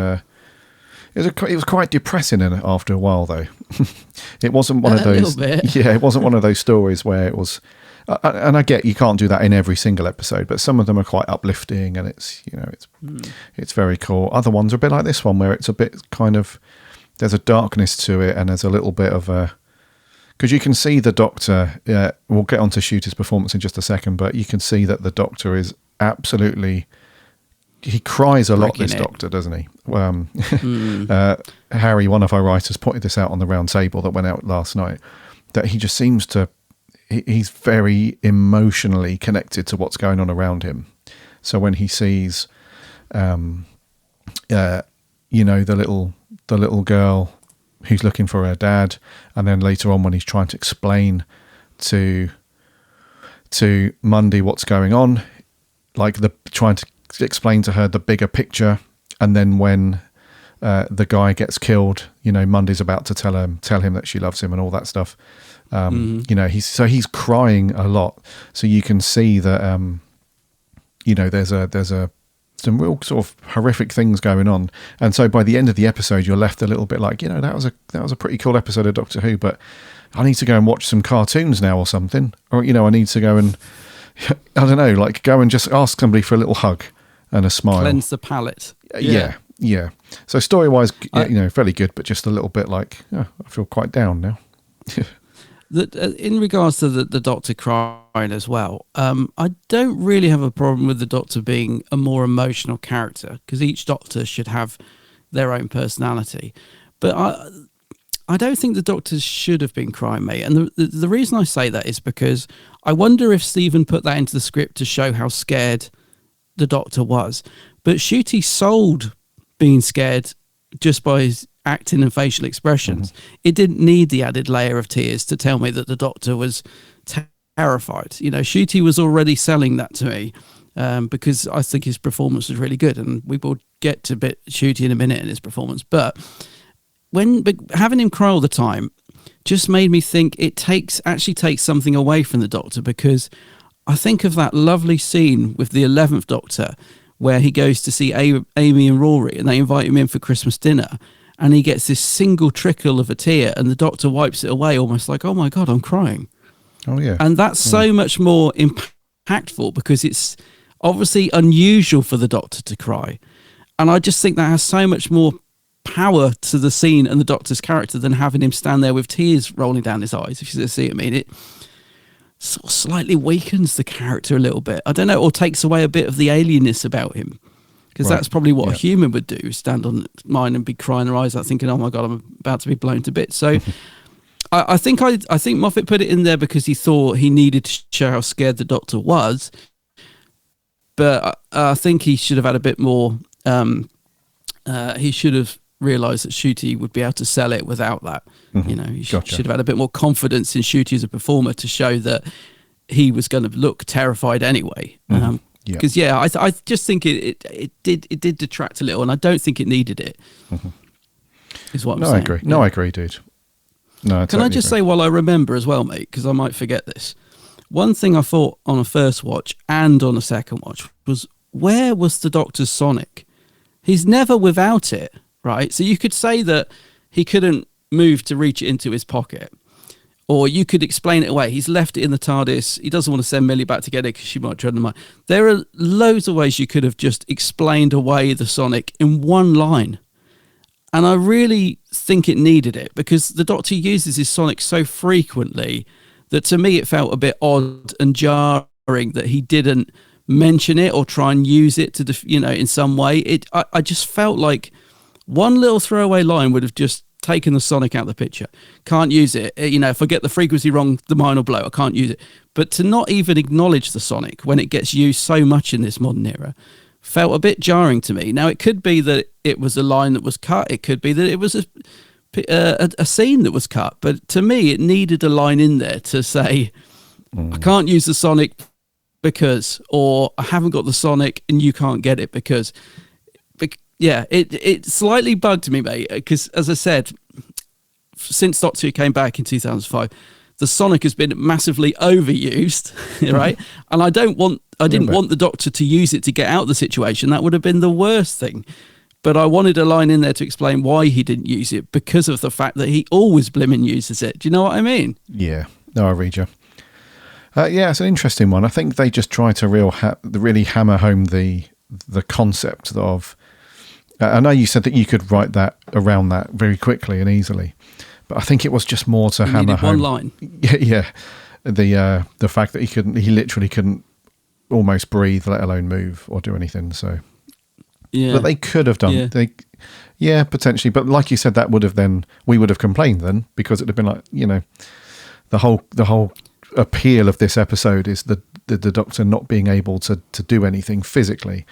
quite depressing after a while, though. It wasn't one of those. Yeah, it wasn't one of those stories where it was. And I get you can't do that in every single episode, but some of them are quite uplifting, and it's very cool. Other ones are a bit like this one, where it's a bit kind of there's a darkness to it, and there's a little bit of a because you can see the Doctor. We'll get onto Shooty's performance in just a second, but you can see that the Doctor is absolutely. He cries a lot, this Doctor, doesn't he? Harry, one of our writers, pointed this out on the round table that went out last night, that he just seems to, he's very emotionally connected to what's going on around him. So when he sees, the little girl who's looking for her dad, and then later on when he's trying to explain to Mundy what's going on, like trying to explain to her the bigger picture, and then when the guy gets killed, Mundy's about to tell him that she loves him and all that stuff. He's crying a lot, so you can see that there's some real sort of horrific things going on, and so by the end of the episode you're left a little bit like, that was a pretty cool episode of Doctor Who, but I need to go and watch some cartoons now or something, or I need to go and I don't know, like go and just ask somebody for a little hug and a smile. Cleanse the palate. Yeah. So story-wise, fairly good, but just a little bit like, I feel quite down now. In regards to the Doctor crying as well, I don't really have a problem with the Doctor being a more emotional character, because each Doctor should have their own personality. But I don't think the Doctor should have been crying, mate. And the reason I say that is because I wonder if Stephen put that into the script to show how scared the Doctor was. But Ncuti sold being scared just by his acting and facial expressions. It didn't need the added layer of tears to tell me that the Doctor was terrified. Ncuti was already selling that to me, because I think his performance was really good, and we will get to Ncuti in a minute in his performance. But having him cry all the time just made me think it actually takes something away from the Doctor, because I think of that lovely scene with the 11th Doctor where he goes to see Amy and Rory, and they invite him in for Christmas dinner, and he gets this single trickle of a tear, and the Doctor wipes it away almost like, oh my God, I'm crying. Oh yeah. And that's so much more impactful, because it's obviously unusual for the Doctor to cry. And I just think that has so much more power to the scene and the Doctor's character than having him stand there with tears rolling down his eyes, if you see what I mean. It sort of slightly weakens the character a little bit. I don't know, or takes away a bit of the alienness about him, because that's probably what a human would do, stand on mine and be crying their eyes out thinking, oh my God, I'm about to be blown to bits. So I think Moffat put it in there because he thought he needed to show how scared the Doctor was, but I think he should have had a bit more, he should have realised that Ncuti would be able to sell it without that. He should have had a bit more confidence in Ncuti as a performer to show that he was going to look terrified anyway. Because I just think it did detract a little, and I don't think it needed it. Is what I'm saying. I agree. No, I agree, dude. No, Can I just say, while I remember as well, mate, because I might forget this, one thing I thought on a first watch and on a second watch was, where was the Doctor's Sonic? He's never without it, right? So you could say that he couldn't move to reach it into his pocket, or you could explain it away. He's left it in the TARDIS. He doesn't want to send Millie back to get it because she might tread on the mind. There are loads of ways you could have just explained away the Sonic in one line. And I really think it needed it, because the Doctor uses his Sonic so frequently that to me it felt a bit odd and jarring that he didn't mention it or try and use it to in some way. I just felt like one little throwaway line would have just taken the Sonic out of the picture. Can't use it. If I get the frequency wrong, the mine will blow. I can't use it. But to not even acknowledge the Sonic when it gets used so much in this modern era felt a bit jarring to me. Now, it could be that it was a line that was cut. It could be that it was a scene that was cut. But to me, it needed a line in there to say, I can't use the Sonic because, or I haven't got the Sonic and you can't get it because. Yeah, it slightly bugged me, mate, because as I said, since Doctor Who came back in 2005, the Sonic has been massively overused, right? And I didn't want the Doctor to use it to get out of the situation. That would have been the worst thing. But I wanted a line in there to explain why he didn't use it, because of the fact that he always blimmin' uses it. Do you know what I mean? Yeah, no, I read you. Yeah, it's an interesting one. I think they just try to really hammer home the concept of. I know you said that you could write that around that very quickly and easily, but I think it was just more to hammer home. One line. Yeah, the fact that he literally couldn't almost breathe, let alone move or do anything. So, yeah, but they could have done. Yeah, potentially. But like you said, we would have complained then, because it'd have been like, the whole appeal of this episode is the Doctor not being able to do anything physically,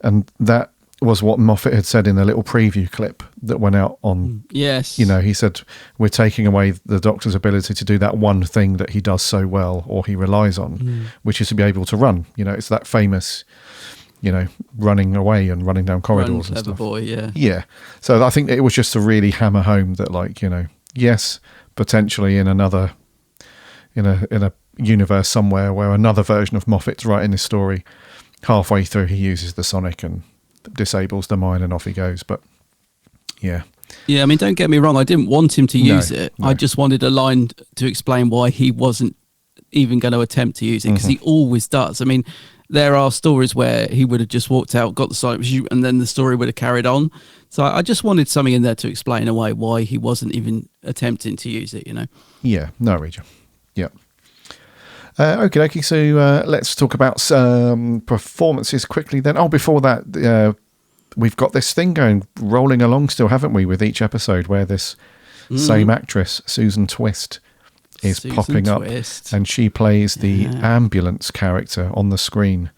and that was what Moffat had said in the little preview clip that went out on. Yes. He said, we're taking away the Doctor's ability to do that one thing that he does so well, or he relies on, which is to be able to run. It's that famous, running away and running down corridors and stuff. Boy, yeah. Yeah. So I think it was just to really hammer home that, yes, potentially in another, in a universe somewhere where another version of Moffat's writing this story, halfway through he uses the Sonic and disables the mine and off he goes. But yeah, I mean, don't get me wrong, I didn't want him to use it. I just wanted a line to explain why he wasn't even going to attempt to use it, because he always does. I mean, there are stories where he would have just walked out, got the Sonic, and then the story would have carried on. So I just wanted something in there to explain away why he wasn't even attempting to use it. Yeah, no, Reggie. Yeah. Okay, so let's talk about some performances quickly then. Oh, before that, we've got this thing rolling along still, haven't we, with each episode, where this same actress, Susan Twist, is popping up, and she plays the ambulance character on the screen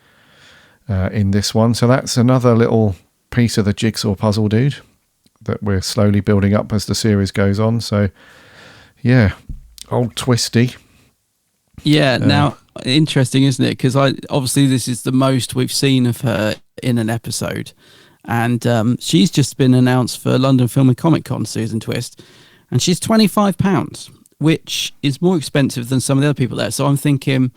in this one. So that's another little piece of the jigsaw puzzle, dude, that we're slowly building up as the series goes on. So, yeah, old Twisty. Yeah, now, interesting, isn't it? Because obviously this is the most we've seen of her in an episode. And she's just been announced for London Film and Comic Con, Susan Twist. And she's £25, which is more expensive than some of the other people there. So I'm thinking,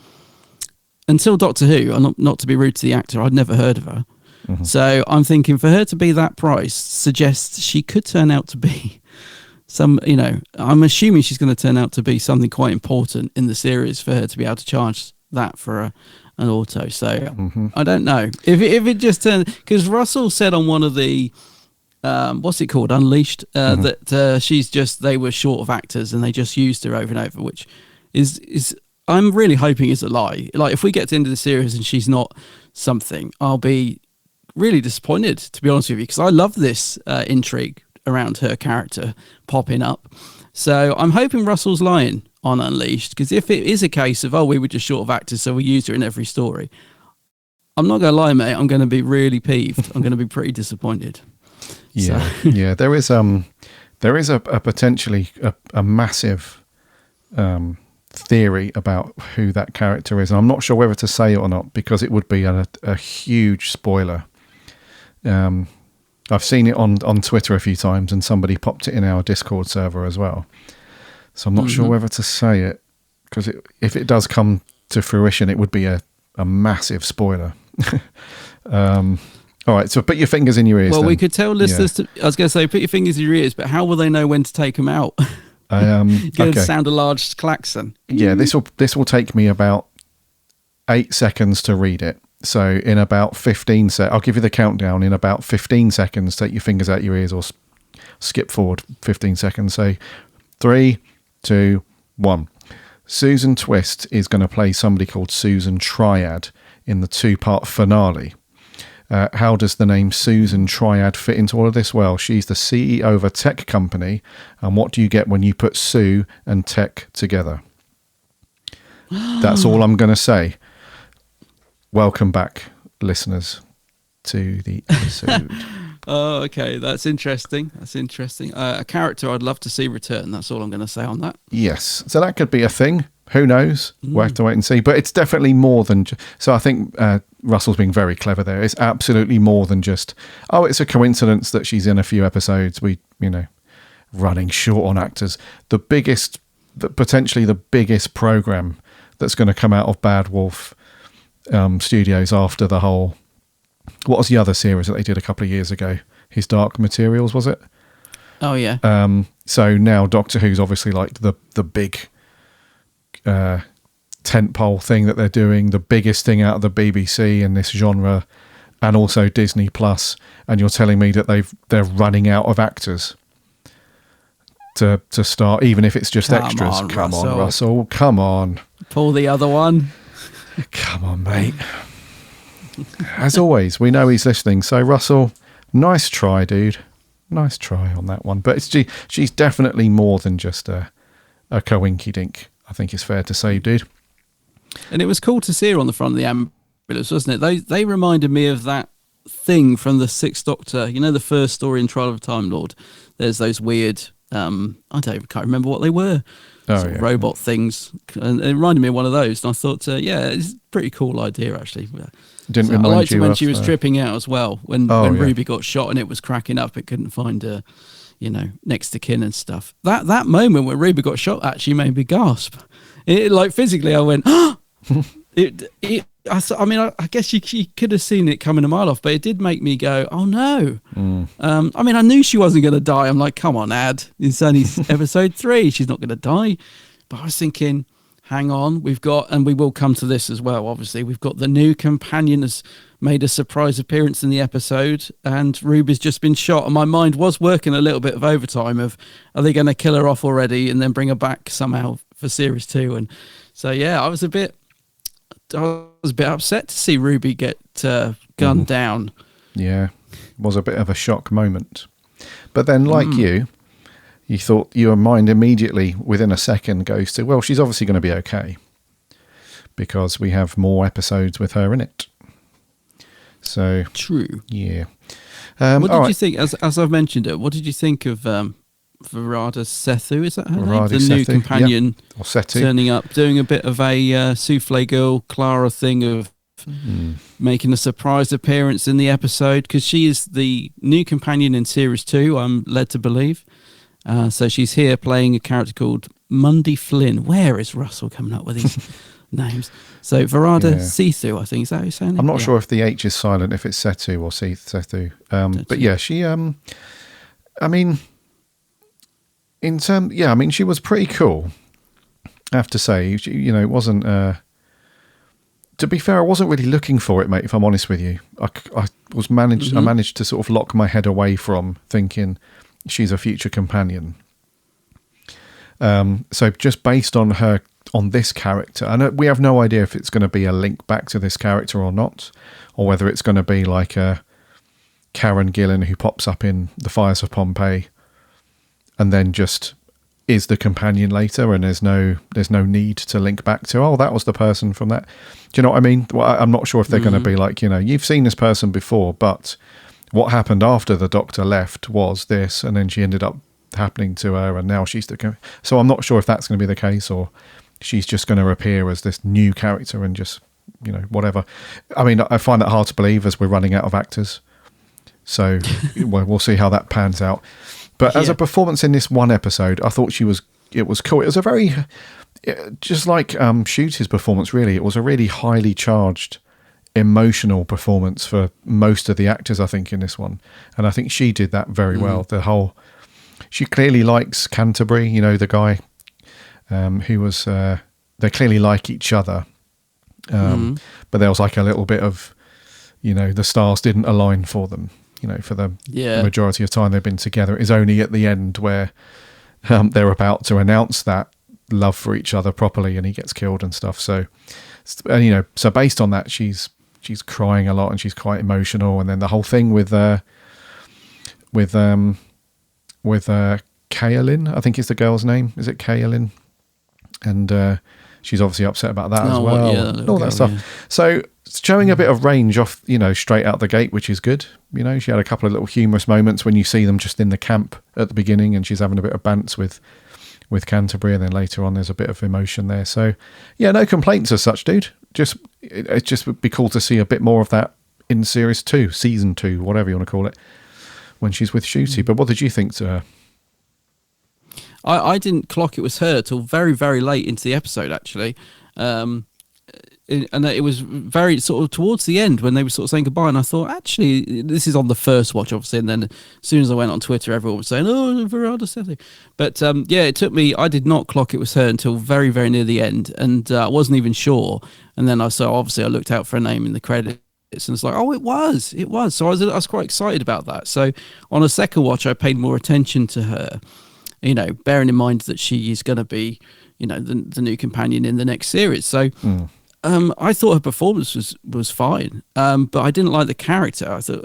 until Doctor Who, not to be rude to the actor, I'd never heard of her. So I'm thinking for her to be that price suggests she could turn out to be I'm assuming she's going to turn out to be something quite important in the series for her to be able to charge that for an auto. So I don't know if it just turned, because Russell said on one of the what's it called, Unleashed, that they were short of actors and they just used her over and over, which is I'm really hoping is a lie. Like, if we get to the end of the series and she's not something, I'll be really disappointed, to be honest with you, because I love this intrigue around her character popping up. So I'm hoping Russell's lying on Unleashed, because if it is a case of, we were just short of actors, so we used her in every story, I'm not going to lie, mate, I'm going to be really peeved. I'm going to be pretty disappointed. Yeah, yeah. There is a potentially a massive theory about who that character is, and I'm not sure whether to say it or not, because it would be a huge spoiler. I've seen it on Twitter a few times, and somebody popped it in our Discord server as well. So I'm not sure whether to say it, because if it does come to fruition, it would be a massive spoiler. All right, so put your fingers in your ears. Well, we could tell listeners. I was going to say, put your fingers in your ears, but how will they know when to take them out? Going to sound a large klaxon. Yeah, this will take me about 8 seconds to read it. So in about 15 seconds, I'll give you the countdown. In about 15 seconds, take your fingers out your ears, or skip forward 15 seconds. Say 3, 2, 1. Susan Twist is going to play somebody called Susan Triad in the 2-part finale. How does the name Susan Triad fit into all of this? Well, she's the CEO of a tech company, and what do you get when you put Sue and tech together? That's all I'm going to say. Welcome back, listeners, to the episode. Oh, okay. That's interesting. A character I'd love to see return. That's all I'm going to say on that. Yes. So that could be a thing. Who knows? We'll have to wait and see. But it's definitely more than... So I think Russell's being very clever there. It's absolutely more than just, oh, it's a coincidence that she's in a few episodes. Running short on actors. Potentially the biggest program that's going to come out of Bad Wolf Studios after the whole... What was the other series that they did a couple of years ago? His Dark Materials, was it? Oh, yeah. So now Doctor Who's obviously like the big tentpole thing that they're doing, the biggest thing out of the BBC in this genre, and also Disney Plus. And you're telling me that they're running out of actors to start, even if it's just extras. Come on, Russell. Come on. Pull the other one. Come on, mate. As always, we know he's listening. So, Russell, nice try, dude. Nice try on that one. But she's definitely more than just a coinky-dink, I think it's fair to say, dude. And it was cool to see her on the front of the ambulance, wasn't it? They reminded me of that thing from the Sixth Doctor. You know, the first story in Trial of a Time Lord? There's those weird... I can't remember what they were. Robot things. And it reminded me of one of those. And I thought, it's a pretty cool idea, actually. I liked it when she was tripping out as well. When Ruby got shot and it was cracking up, it couldn't find her, next to kin and stuff. That moment when Ruby got shot actually made me gasp. Physically, I went, I guess you could have seen it coming a mile off, but it did make me go, oh no. I knew she wasn't going to die. I'm like, come on, Ad. It's only episode 3. She's not going to die. But I was thinking, hang on, and we will come to this as well, obviously. We've got the new companion has made a surprise appearance in the episode, and Ruby's just been shot. And my mind was working a little bit of overtime of, are they going to kill her off already and then bring her back somehow for series 2? And so, I was a bit upset to see Ruby get gunned down. Yeah, it was a bit of a shock moment. But then, like you thought your mind immediately, within a second, goes to, well, she's obviously going to be okay because we have more episodes with her in it. So true. Yeah. What did you think, as I've mentioned it, what did you think of Varada Sethu, is that her name? The new companion, or Setu, turning up, doing a bit of a Souffle Girl Clara thing of making a surprise appearance in the episode, because she is the new companion in series 2, I'm led to believe. So she's here playing a character called Mundy Flynn. Where is Russell coming up with these names? So Varada Sethu, I think, is that how you're saying it? I'm not sure if the H is silent, if it's Setu or Sethu. But yeah, she, she was pretty cool, I have to say. It wasn't... to be fair, I wasn't really looking for it, mate, if I'm honest with you. I managed to sort of lock my head away from thinking she's a future companion. So just based on this character, and we have no idea if it's going to be a link back to this character or not, or whether it's going to be like a Karen Gillan who pops up in The Fires of Pompeii and then just is the companion later, and there's no need to link back to, oh, that was the person from that. Do you know what I mean? Well, I'm not sure if they're going to be like, you've seen this person before, but what happened after the Doctor left was this, and then she ended up happening to her, and now she's the... So I'm not sure if that's going to be the case, or she's just going to appear as this new character and just, whatever. I mean, I find that hard to believe as we're running out of actors. So we'll see how that pans out. But as a performance in this one episode, I thought it was cool. It was a very, just like Shooty's performance, really. It was a really highly charged, emotional performance for most of the actors, I think, in this one. And I think she did that very well. She clearly likes Canterbury, the guy who was, they clearly like each other. But there was like a little bit of, the stars didn't align for them. For the majority of time they've been together. It is only at the end where they're about to announce that love for each other properly, and he gets killed and stuff. So, and, you know, so based on that, she's crying a lot and she's quite emotional. And then the whole thing with Kaelin, I think is the girl's name. Is it Kaelin? And she's obviously upset about that as well. Yeah, and all that stuff. Yeah. So showing a bit of range off, you know, straight out the gate, which is good. You know, she had a couple of little humorous moments when you see them just in the camp at the beginning, and she's having a bit of bants with Canterbury, and then later on there's a bit of emotion there. So yeah, no complaints as such, dude. It just would be cool to see a bit more of that in series 2, season 2, whatever you want to call it, when she's with Shooty. But what did you think to her? I didn't clock it was her till very, very late into the episode, actually. And it was very sort of towards the end when they were sort of saying goodbye, and I thought, actually, this is on the first watch, obviously, and then as soon as I went on Twitter, everyone was saying, oh, Verada Sethi. But yeah, it took me, I did not clock it was her until very, very near the end, and I wasn't even sure. And then obviously I looked out for a name in the credits, and it's like, oh, it was. So I was quite excited about that. So on a second watch, I paid more attention to her, you know, bearing in mind that she is going to be, you know, the new companion in the next series. So I thought her performance was fine, but I didn't like the character. I thought,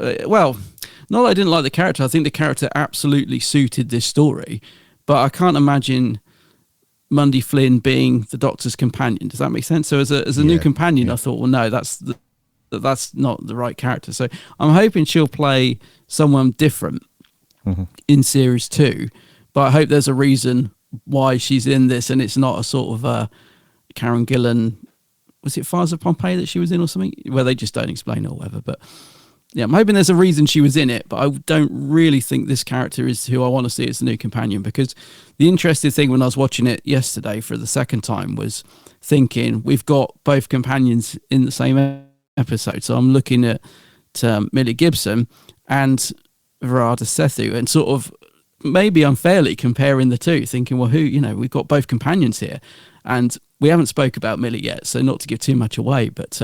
not that I didn't like the character. I think the character absolutely suited this story, but I can't imagine Mundy Flynn being the Doctor's companion. Does that make sense? So as a new companion, I thought, well, no, that's not the right character. So I'm hoping she'll play someone different in series 2, but I hope there's a reason why she's in this, and it's not a sort of Karen Gillan. Was it Fires of Pompeii that she was in or something? Well, they just don't explain it or whatever. But yeah, I'm hoping there's a reason she was in it, but I don't really think this character is who I want to see as the new companion, because the interesting thing when I was watching it yesterday for the second time was thinking we've got both companions in the same episode. So I'm looking at Millie Gibson and Verada Sethu and sort of maybe unfairly comparing the two, thinking, well, we've got both companions here. And we haven't spoke about Millie yet, so not to give too much away, but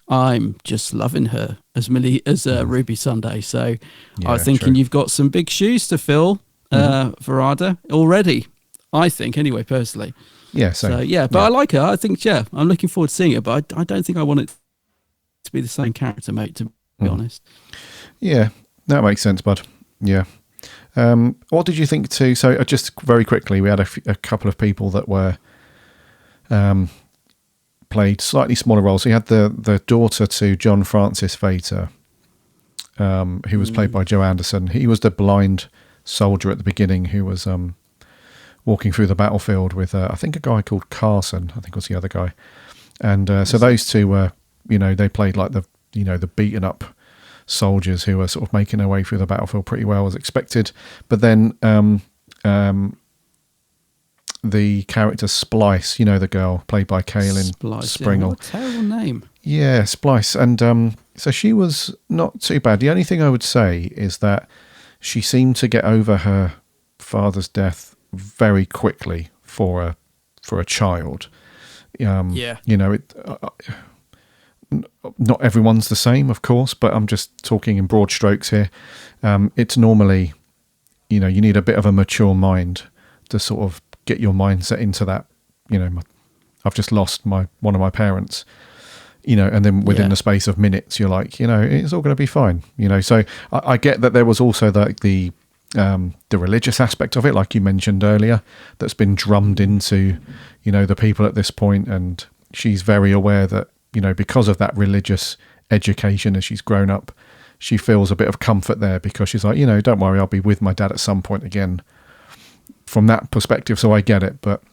I'm just loving her as Ruby Sunday. So I was thinking you've got some big shoes to fill, Verada, already, I think, anyway, personally. Yeah, but I like her. I think, I'm looking forward to seeing it, but I don't think I want it to be the same character, mate, to be honest. Yeah, that makes sense, bud. Yeah. What did you think too? So just very quickly, we had a couple of people that were played slightly smaller roles. So you had the daughter to John Francis Vater, who was played by Joe Anderson. He was the blind soldier at the beginning who was walking through the battlefield with I think a guy called Carson, I think was the other guy. And so those two were, they played like the beaten up soldiers who were sort of making their way through the battlefield pretty well as expected. But then the character Splice, the girl played by Kaelin Springle. Yeah, what a terrible name. Yeah, Splice. And so she was not too bad. The only thing I would say is that she seemed to get over her father's death very quickly for a child. Not everyone's the same, of course, but I'm just talking in broad strokes here. It's normally, you need a bit of a mature mind to sort of get your mindset into that. I've just lost one of my parents, and then within the space of minutes, you're like, it's all going to be fine. So I get that there was also the religious aspect of it, like you mentioned earlier, that's been drummed into, the people at this point, and she's very aware that, because of that religious education as she's grown up, she feels a bit of comfort there because she's like, don't worry, I'll be with my dad at some point again from that perspective. So I get it. But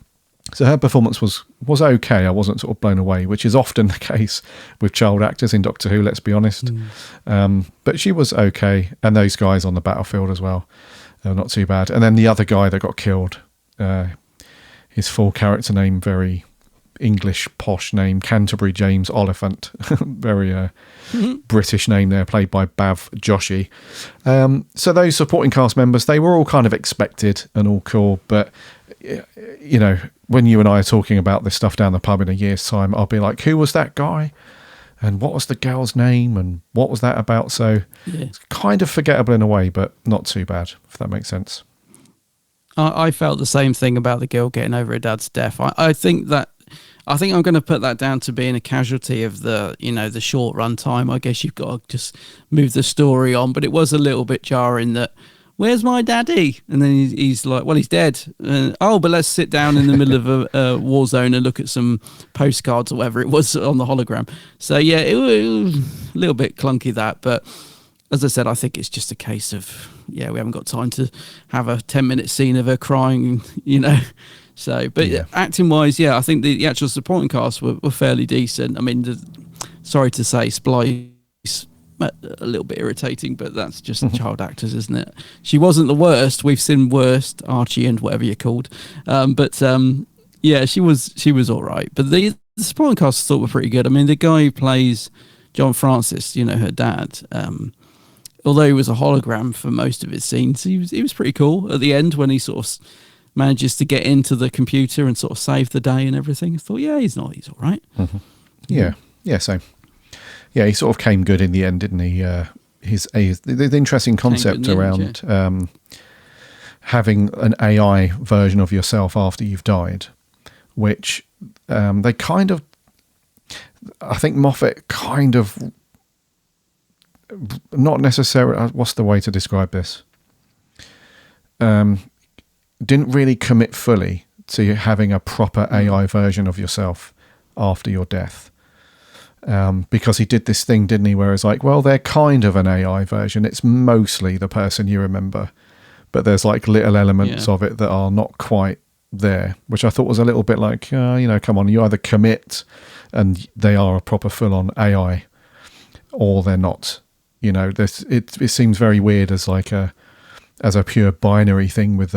so her performance was okay. I wasn't sort of blown away, which is often the case with child actors in Doctor Who, let's be honest. But she was okay. And those guys on the battlefield as well, not too bad. And then the other guy that got killed, his full character name, very English posh name, Canterbury James Oliphant, very British name there, played by Bav Joshi. So those supporting cast members, they were all kind of expected and all cool, but when you and I are talking about this stuff down the pub in a year's time, I'll be like, who was that guy and what was the girl's name and what was that about? So it's kind of forgettable in a way, but not too bad, if that makes sense. I felt the same thing about the girl getting over her dad's death. I think I'm going to put that down to being a casualty of the short run time. I guess you've got to just move the story on, but it was a little bit jarring that, where's my daddy? And then he's like, well, he's dead. But let's sit down in the middle of a war zone and look at some postcards or whatever it was on the hologram. So yeah, it was a little bit clunky that, but as I said, I think it's just a case of, we haven't got time to have a 10-minute scene of her crying, So, but acting wise, I think the actual supporting cast were fairly decent. I mean, sorry to say, Splice, a little bit irritating, but that's just child actors, isn't it? She wasn't the worst. We've seen worst, Archie and whatever you're called. She was all right. But the supporting cast I thought were pretty good. I mean, the guy who plays John Francis, her dad, although he was a hologram for most of his scenes, he was pretty cool at the end when he sort of manages to get into the computer and sort of save the day and everything. I thought, he's all right. Mm-hmm. Yeah, same. Yeah, he sort of came good in the end, didn't he? The interesting concept around having an AI version of yourself after you've died, which they kind of, I think Moffat kind of, not necessarily, what's the way to describe this? Didn't really commit fully to having a proper AI version of yourself after your death. Because he did this thing, didn't he, where it's like, well, they're kind of an AI version. It's mostly the person you remember, but there's like little elements of it that are not quite there, which I thought was a little bit like, come on, you either commit and they are a proper full-on AI, or they're not. It seems very weird as a pure binary thing with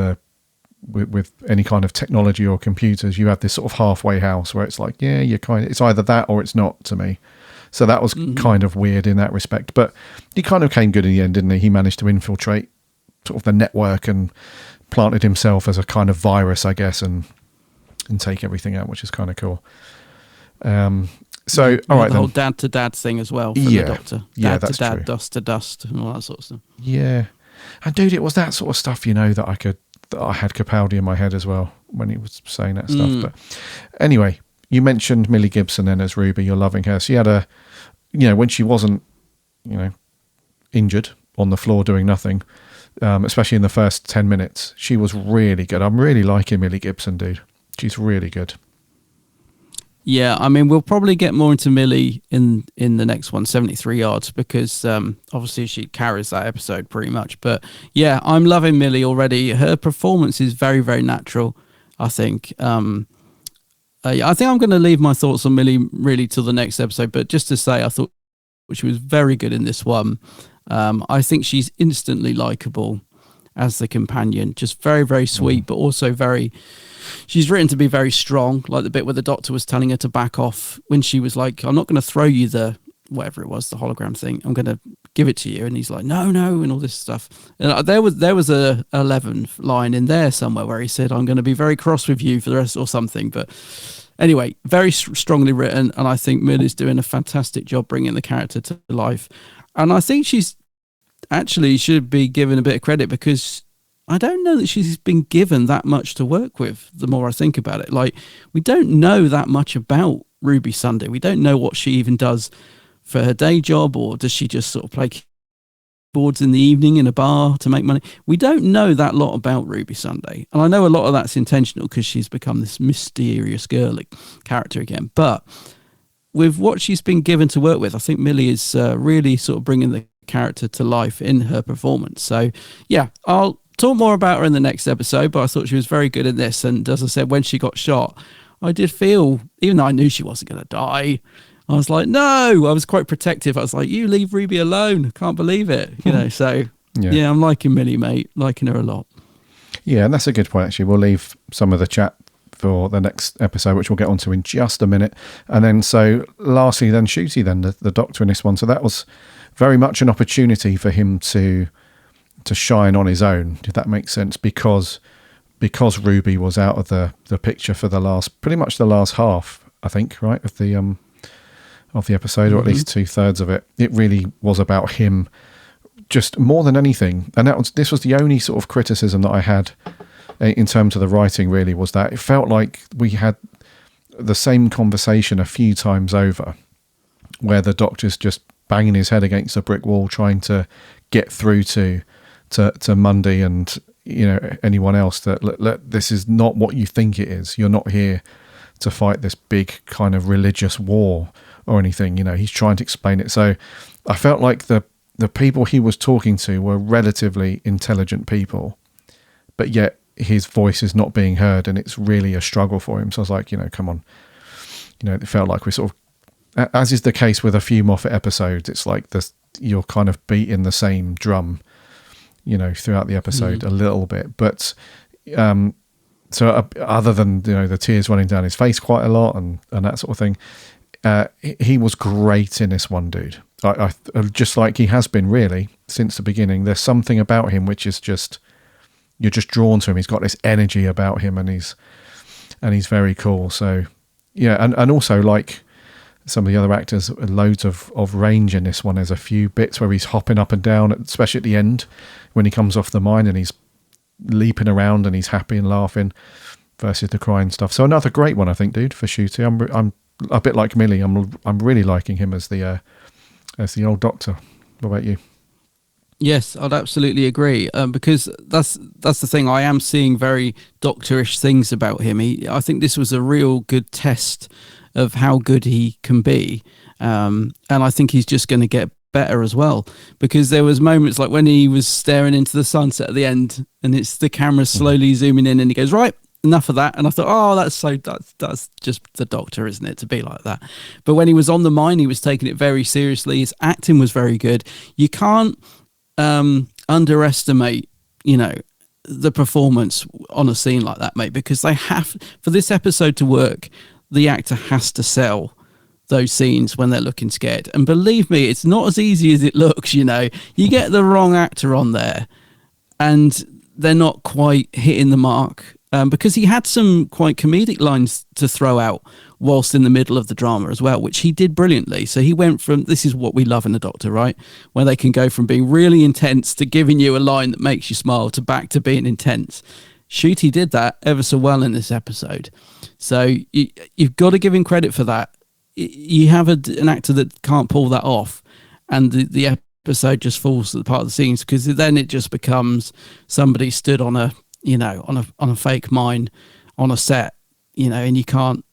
any kind of technology or computers. You have this sort of halfway house where it's like, it's either that or it's not to me. So that was kind of weird in that respect, but he kind of came good in the end, didn't he? He managed to infiltrate sort of the network and planted himself as a kind of virus, I guess, and take everything out, which is kind of cool. So, all right, the whole dad to dad thing as well from the Doctor. Dad to dad, true. Dust to dust, and all that sort of stuff. Yeah, and dude, it was that sort of stuff, that I had Capaldi in my head as well when he was saying that stuff. But anyway, you mentioned Millie Gibson then as Ruby. You're loving her. She had when she wasn't, injured on the floor doing nothing, especially in the first 10 minutes, she was really good. I'm really liking Millie Gibson, dude. She's really good. Yeah, I mean, we'll probably get more into Millie in the next one, 73 Yards, because obviously she carries that episode pretty much. But yeah, I'm loving Millie already. Her performance is very, very natural, I think. I think I'm going to leave my thoughts on Millie really till the next episode. But just to say, I thought she was very good in this one. I think she's instantly likable as the companion. Just very, very sweet, but also very... She's written to be very strong, like the bit where the Doctor was telling her to back off when she was like, I'm not going to throw you the, whatever it was, the hologram thing. I'm going to give it to you. And he's like, no, and all this stuff. And there was a 11 line in there somewhere where he said, I'm going to be very cross with you for the rest or something. But anyway, very strongly written. And I think Millie's doing a fantastic job bringing the character to life. And I think she's actually should be given a bit of credit because I don't know that she's been given that much to work with the more I think about it. Like, we don't know that much about Ruby Sunday. We don't know what she even does for her day job, or does she just sort of play keyboards in the evening in a bar to make money? We don't know that lot about Ruby Sunday. And I know a lot of that's intentional because she's become this mysterious girly character again. But with what she's been given to work with, I think Millie is really sort of bringing the character to life in her performance. So yeah, I'll talk more about her in the next episode, but I thought she was very good in this. And as I said, when she got shot, I did feel, even though I knew she wasn't going to die, I was like, no, I was quite protective. I was like, you leave Ruby alone. I can't believe it. So yeah, I'm liking Millie, mate. Liking her a lot. Yeah, and that's a good point, actually. We'll leave some of the chat for the next episode, which we'll get onto in just a minute. And then, so lastly, then Shooty, then the Doctor in this one. So that was very much an opportunity for him to shine on his own, if that makes sense, because Ruby was out of the picture for pretty much the last half, I think, right, of the episode, or at least 2/3 of it. It really was about him, just more than anything. And this was the only sort of criticism that I had in terms of the writing really was that it felt like we had the same conversation a few times over, where the Doctor's just banging his head against a brick wall trying to get through to Mundy and anyone else that this is not what you think it is. You're not here to fight this big kind of religious war or anything. He's trying to explain it. So I felt like the people he was talking to were relatively intelligent people, but yet his voice is not being heard, and it's really a struggle for him. So I was like, come on. It felt like we sort of, as is the case with a few Moffat episodes, it's like you're kind of beating the same drum, throughout the episode a little bit. But so other than the tears running down his face quite a lot and that sort of thing, he was great in this one, dude. I just like he has been really since the beginning. There's something about him which is just, you're just drawn to him. He's got this energy about him, and he's very cool. So yeah, and also like some of the other actors, loads of range in this one. There's a few bits where he's hopping up and down, especially at the end when he comes off the mine and he's leaping around and he's happy and laughing versus the crying stuff. So another great one, I think, dude, for Ncuti. I'm a bit like Millie. I'm really liking him as the old Doctor. What about you? Yes, I'd absolutely agree, because that's the thing. I am seeing very doctorish things about him. I think this was a real good test of how good he can be, and I think he's just going to get better as well, because there was moments like when he was staring into the sunset at the end, and it's the camera slowly zooming in, and he goes, right, enough of that. And I thought, oh, that's just the Doctor, isn't it, to be like that? But when he was on the mine, he was taking it very seriously. His acting was very good. You can't underestimate, the performance on a scene like that, mate, because they have, for this episode to work, the actor has to sell those scenes when they're looking scared. And believe me, it's not as easy as it looks. You get the wrong actor on there and they're not quite hitting the mark, because he had some quite comedic lines to throw out whilst in the middle of the drama as well, which he did brilliantly. So he went from, this is what we love in the Doctor, right? Where they can go from being really intense to giving you a line that makes you smile to back to being intense. Ncuti did that ever so well in this episode. So you've got to give him credit for that. You have an actor that can't pull that off, and the episode just falls to the part of the scenes, because then it just becomes somebody stood on a fake mine on a set, and you can't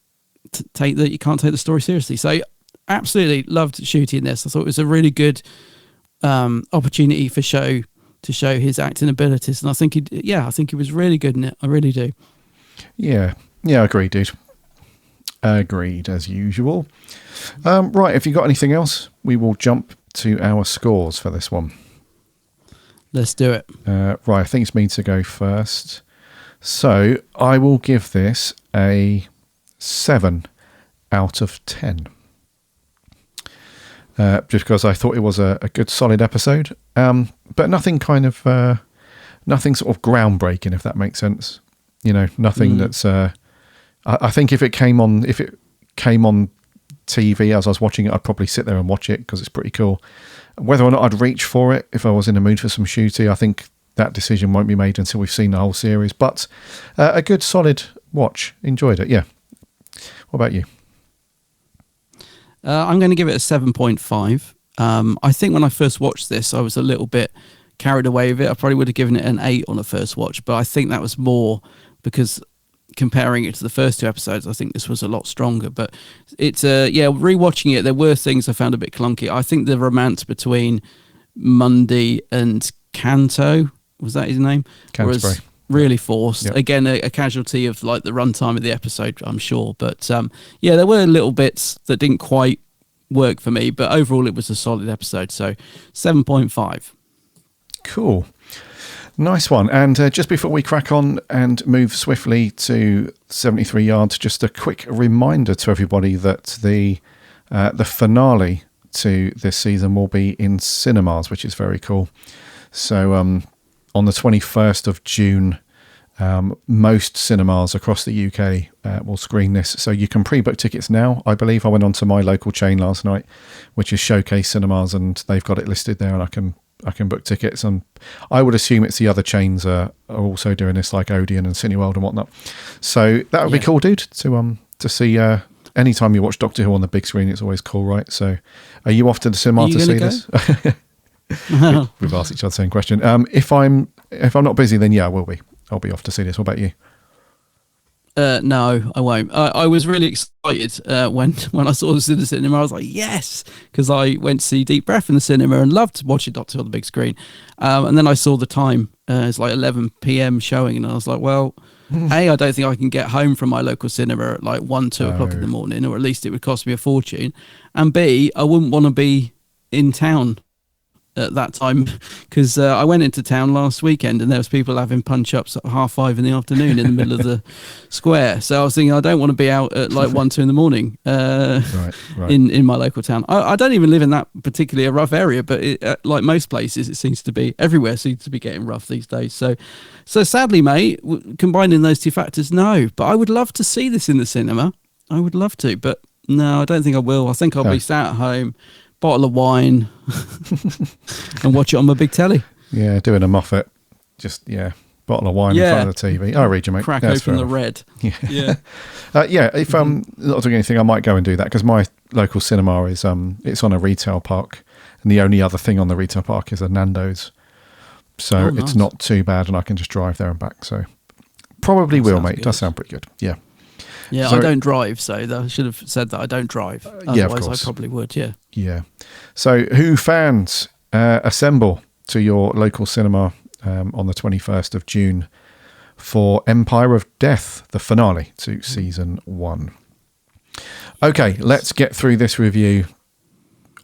take the story seriously. So absolutely loved Ncuti in this. I thought it was a really good opportunity to show his acting abilities, and I think he was really good in it. I really do. Yeah, agreed, dude. Agreed as usual. Right, if you got anything else, we will jump to our scores for this one. Let's do it. Right, I think it's me to go first. So I will give this a 7 out of 10. Just because I thought it was a good, solid episode, but nothing sort of groundbreaking, if that makes sense. Nothing that's. I think if it came on TV as I was watching it, I'd probably sit there and watch it because it's pretty cool. Whether or not I'd reach for it if I was in the mood for some Ncuti, I think that decision won't be made until we've seen the whole series. But a good, solid watch. Enjoyed it. Yeah. What about you? I'm going to give it a 7.5. I think when I first watched this, I was a little bit carried away with it. I probably would have given it an 8 on a first watch, but I think that was more because comparing it to the first 2 episodes, I think this was a lot stronger. But it's rewatching it, there were things I found a bit clunky. I think the romance between Mundy and Canto, was that his name? Canterbury. Was really forced. Yep. Again, a casualty of like the runtime of the episode, I'm sure. But there were little bits that didn't quite work for me, but overall it was a solid episode. So 7.5. Cool. Nice one. And just before we crack on and move swiftly to 73 yards, just a quick reminder to everybody that the finale to this season will be in cinemas, which is very cool. So on the 21st of June, most cinemas across the UK will screen this. So you can pre-book tickets now. I believe I went on to my local chain last night, which is Showcase Cinemas, and they've got it listed there, and I can I can book tickets, and I would assume it's the other chains are also doing this, like Odeon and Cineworld and whatnot. So that would be cool, dude, to see. Anytime you watch Doctor Who on the big screen, it's always cool, right? So, are you off to the cinema to see this? We've asked each other the same question. If I'm not busy, then yeah, I will be. I'll be off to see this. What about you? No, I won't. I was really excited when I saw this in the cinema. I was like, yes, because I went to see Deep Breath in the cinema and loved watching Doctor Who on the big screen. And then I saw the time. It's like 11 p.m. showing, and I was like, well, A, I don't think I can get home from my local cinema at like 1, 2 o'clock in the morning, or at least it would cost me a fortune. And B, I wouldn't want to be in town at that time, because I went into town last weekend and there was people having punch-ups at 5:30 in the afternoon in the middle of the square. So I was thinking, I don't want to be out at like 1, 2 in the morning right. in my local town. I don't even live in that particularly a rough area, but like most places, it seems to be, everywhere seems to be getting rough these days. So sadly, mate, combining those two factors, no. But I would love to see this in the cinema. I would love to, but no, I don't think I will. I think I'll be sat at home, bottle of wine, and watch it on my big telly. Yeah, doing a Moffat. Just, bottle of wine in front of the TV. I read you, mate. Crack open the red. Yeah. If I'm not doing anything, I might go and do that, because my local cinema is it's on a retail park, and the only other thing on the retail park is a Nando's. So it's not too bad, and I can just drive there and back. So probably will, mate. Good. It does sound pretty good. Yeah. Yeah, so, I don't drive, so I should have said that I don't drive. Otherwise, I probably would, Yeah. So, Who fans, assemble to your local cinema on the 21st of June for Empire of Death, the finale to season 1. Okay, let's get through this review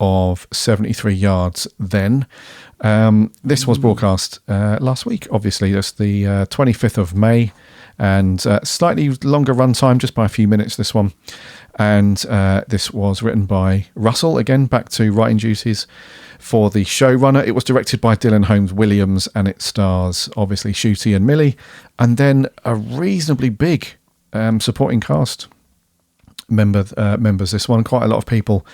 of 73 Yards then. This was broadcast last week, obviously. That's the 25th of May. And slightly longer runtime, just by a few minutes, this one. And this was written by Russell, again, back to writing duties for the showrunner. It was directed by Dylan Holmes Williams, and it stars, obviously, Shooty and Millie, and then a reasonably big supporting cast members. This one, quite a lot of people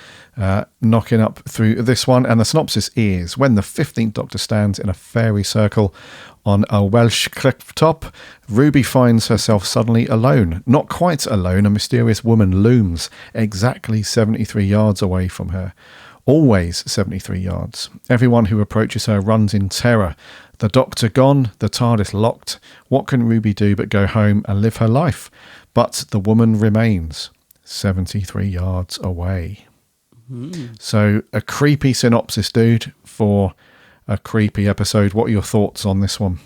knocking up through this one. And the synopsis is: when the 15th Doctor stands in a fairy circle on a Welsh cliff top, Ruby finds herself suddenly alone. Not quite alone, a mysterious woman looms exactly 73 yards away from her. Always 73 yards. Everyone who approaches her runs in terror. The Doctor gone, the TARDIS locked. What can Ruby do but go home and live her life? But the woman remains 73 yards away. So a creepy synopsis, dude, for a creepy episode. What are your thoughts on this one?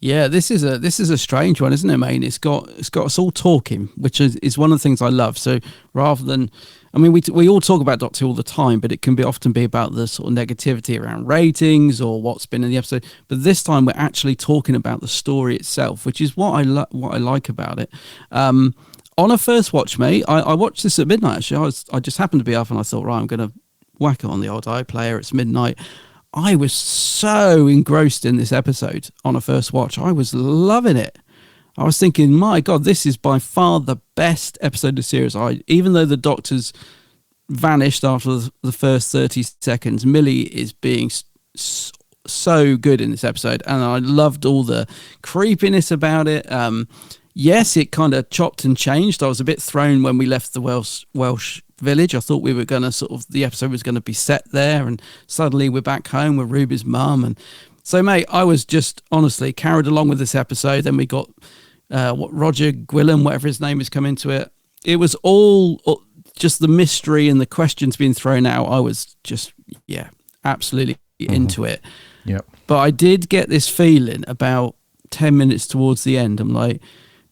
Yeah, this is a strange one, isn't it, mate? It's got us all talking, which is one of the things I love. So rather than, I mean, we all talk about Doctor Who all the time, but it can often be about the sort of negativity around ratings or what's been in the episode. But this time we're actually talking about the story itself, which is what I like about it. On a first watch, mate, I watched this at midnight. Actually, I just happened to be up, and I thought, right, I'm going to whack it on the old iPlayer. It's midnight. I was so engrossed in this episode on a first watch. I was loving it. I was thinking, my God, this is by far the best episode of the series. Even though the Doctor's vanished after the first 30 seconds, Millie is being so good in this episode, and I loved all the creepiness about it. Yes, it kind of chopped and changed. I was a bit thrown when we left the Welsh village. I thought we were going to the episode was going to be set there, and suddenly we're back home with Ruby's mum. And so, mate, I was just honestly carried along with this episode. Then we got Roger Gwilym, whatever his name is, come into it. It was all just the mystery and the questions being thrown out. I was just, absolutely into it. Yep. But I did get this feeling about 10 minutes towards the end. I'm like,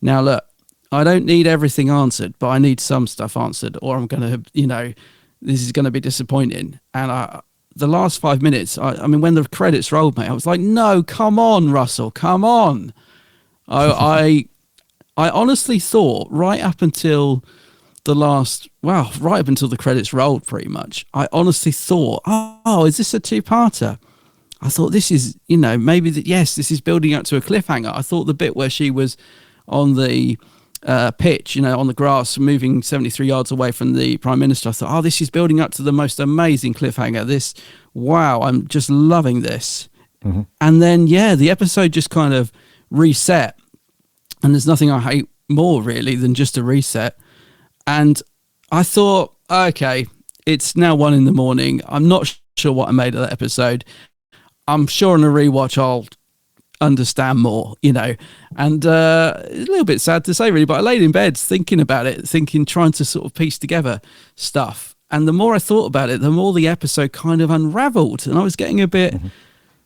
now look, I don't need everything answered, but I need some stuff answered, or I'm going to, this is going to be disappointing. And the last 5 minutes, I mean, when the credits rolled, mate, I was like, no, come on, Russell, come on. I honestly thought right up until right up until the credits rolled, pretty much, I honestly thought, oh, is this a two-parter? I thought this is, maybe yes, this is building up to a cliffhanger. I thought the bit where she was on the pitch, on the grass, moving 73 yards away from the Prime Minister. I thought, this is building up to the most amazing cliffhanger. Wow, I'm just loving this. Mm-hmm. And then, the episode just kind of reset. And there's nothing I hate more, really, than just a reset. And I thought, okay, it's now 1 a.m. I'm not sure what I made of that episode. I'm sure on a rewatch I'll understand more, and a little bit sad to say, really, but I laid in bed thinking about it, trying to sort of piece together stuff. And the more I thought about it, the more the episode kind of unraveled, and I was getting a bit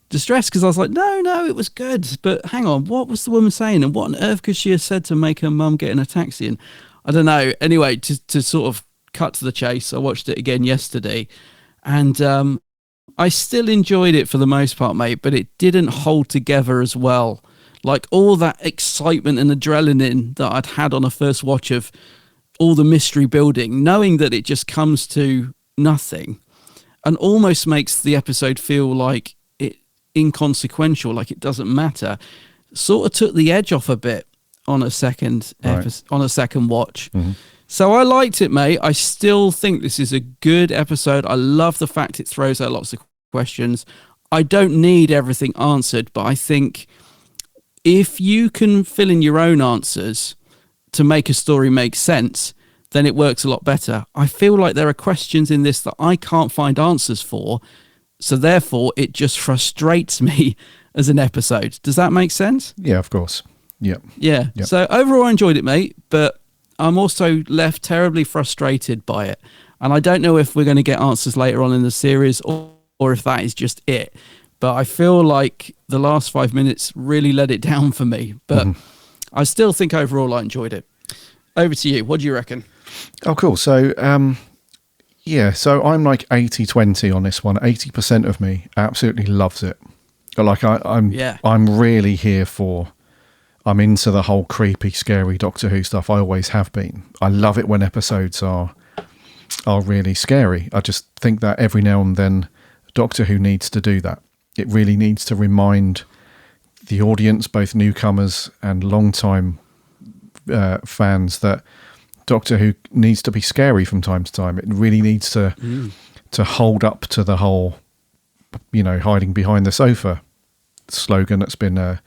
distressed because I was like, no, it was good, but hang on, what was the woman saying, and what on earth could she have said to make her mum get in a taxi? And I don't know. Anyway, to sort of cut to the chase, I watched it again yesterday, and I still enjoyed it for the most part, mate, but it didn't hold together as well. Like all that excitement and adrenaline that I'd had on a first watch of all the mystery building, knowing that it just comes to nothing and almost makes the episode feel like it inconsequential, like it doesn't matter, sort of took the edge off a bit on a second watch. Mm-hmm. So I liked it, mate. I still think this is a good episode. I love the fact it throws out lots of questions. I don't need everything answered, but I think if you can fill in your own answers to make a story make sense, then it works a lot better. I feel like there are questions in this that I can't find answers for, so therefore it just frustrates me as an episode. Does that make sense? Yeah, of course. Yep. Yeah. Yep. So overall I enjoyed it, mate, but I'm also left terribly frustrated by it. And I don't know if we're going to get answers later on in the series or if that is just it. But I feel like the last 5 minutes really let it down for me. But I still think overall I enjoyed it. Over to you. What do you reckon? Oh, cool. So, so I'm like 80-20 on this one. 80% of me absolutely loves it. Like I'm really here for... I'm into the whole creepy, scary Doctor Who stuff. I always have been. I love it when episodes are really scary. I just think that every now and then Doctor Who needs to do that. It really needs to remind the audience, both newcomers and long-time fans, that Doctor Who needs to be scary from time to time. It really needs to hold up to the whole, hiding behind the sofa slogan that's been...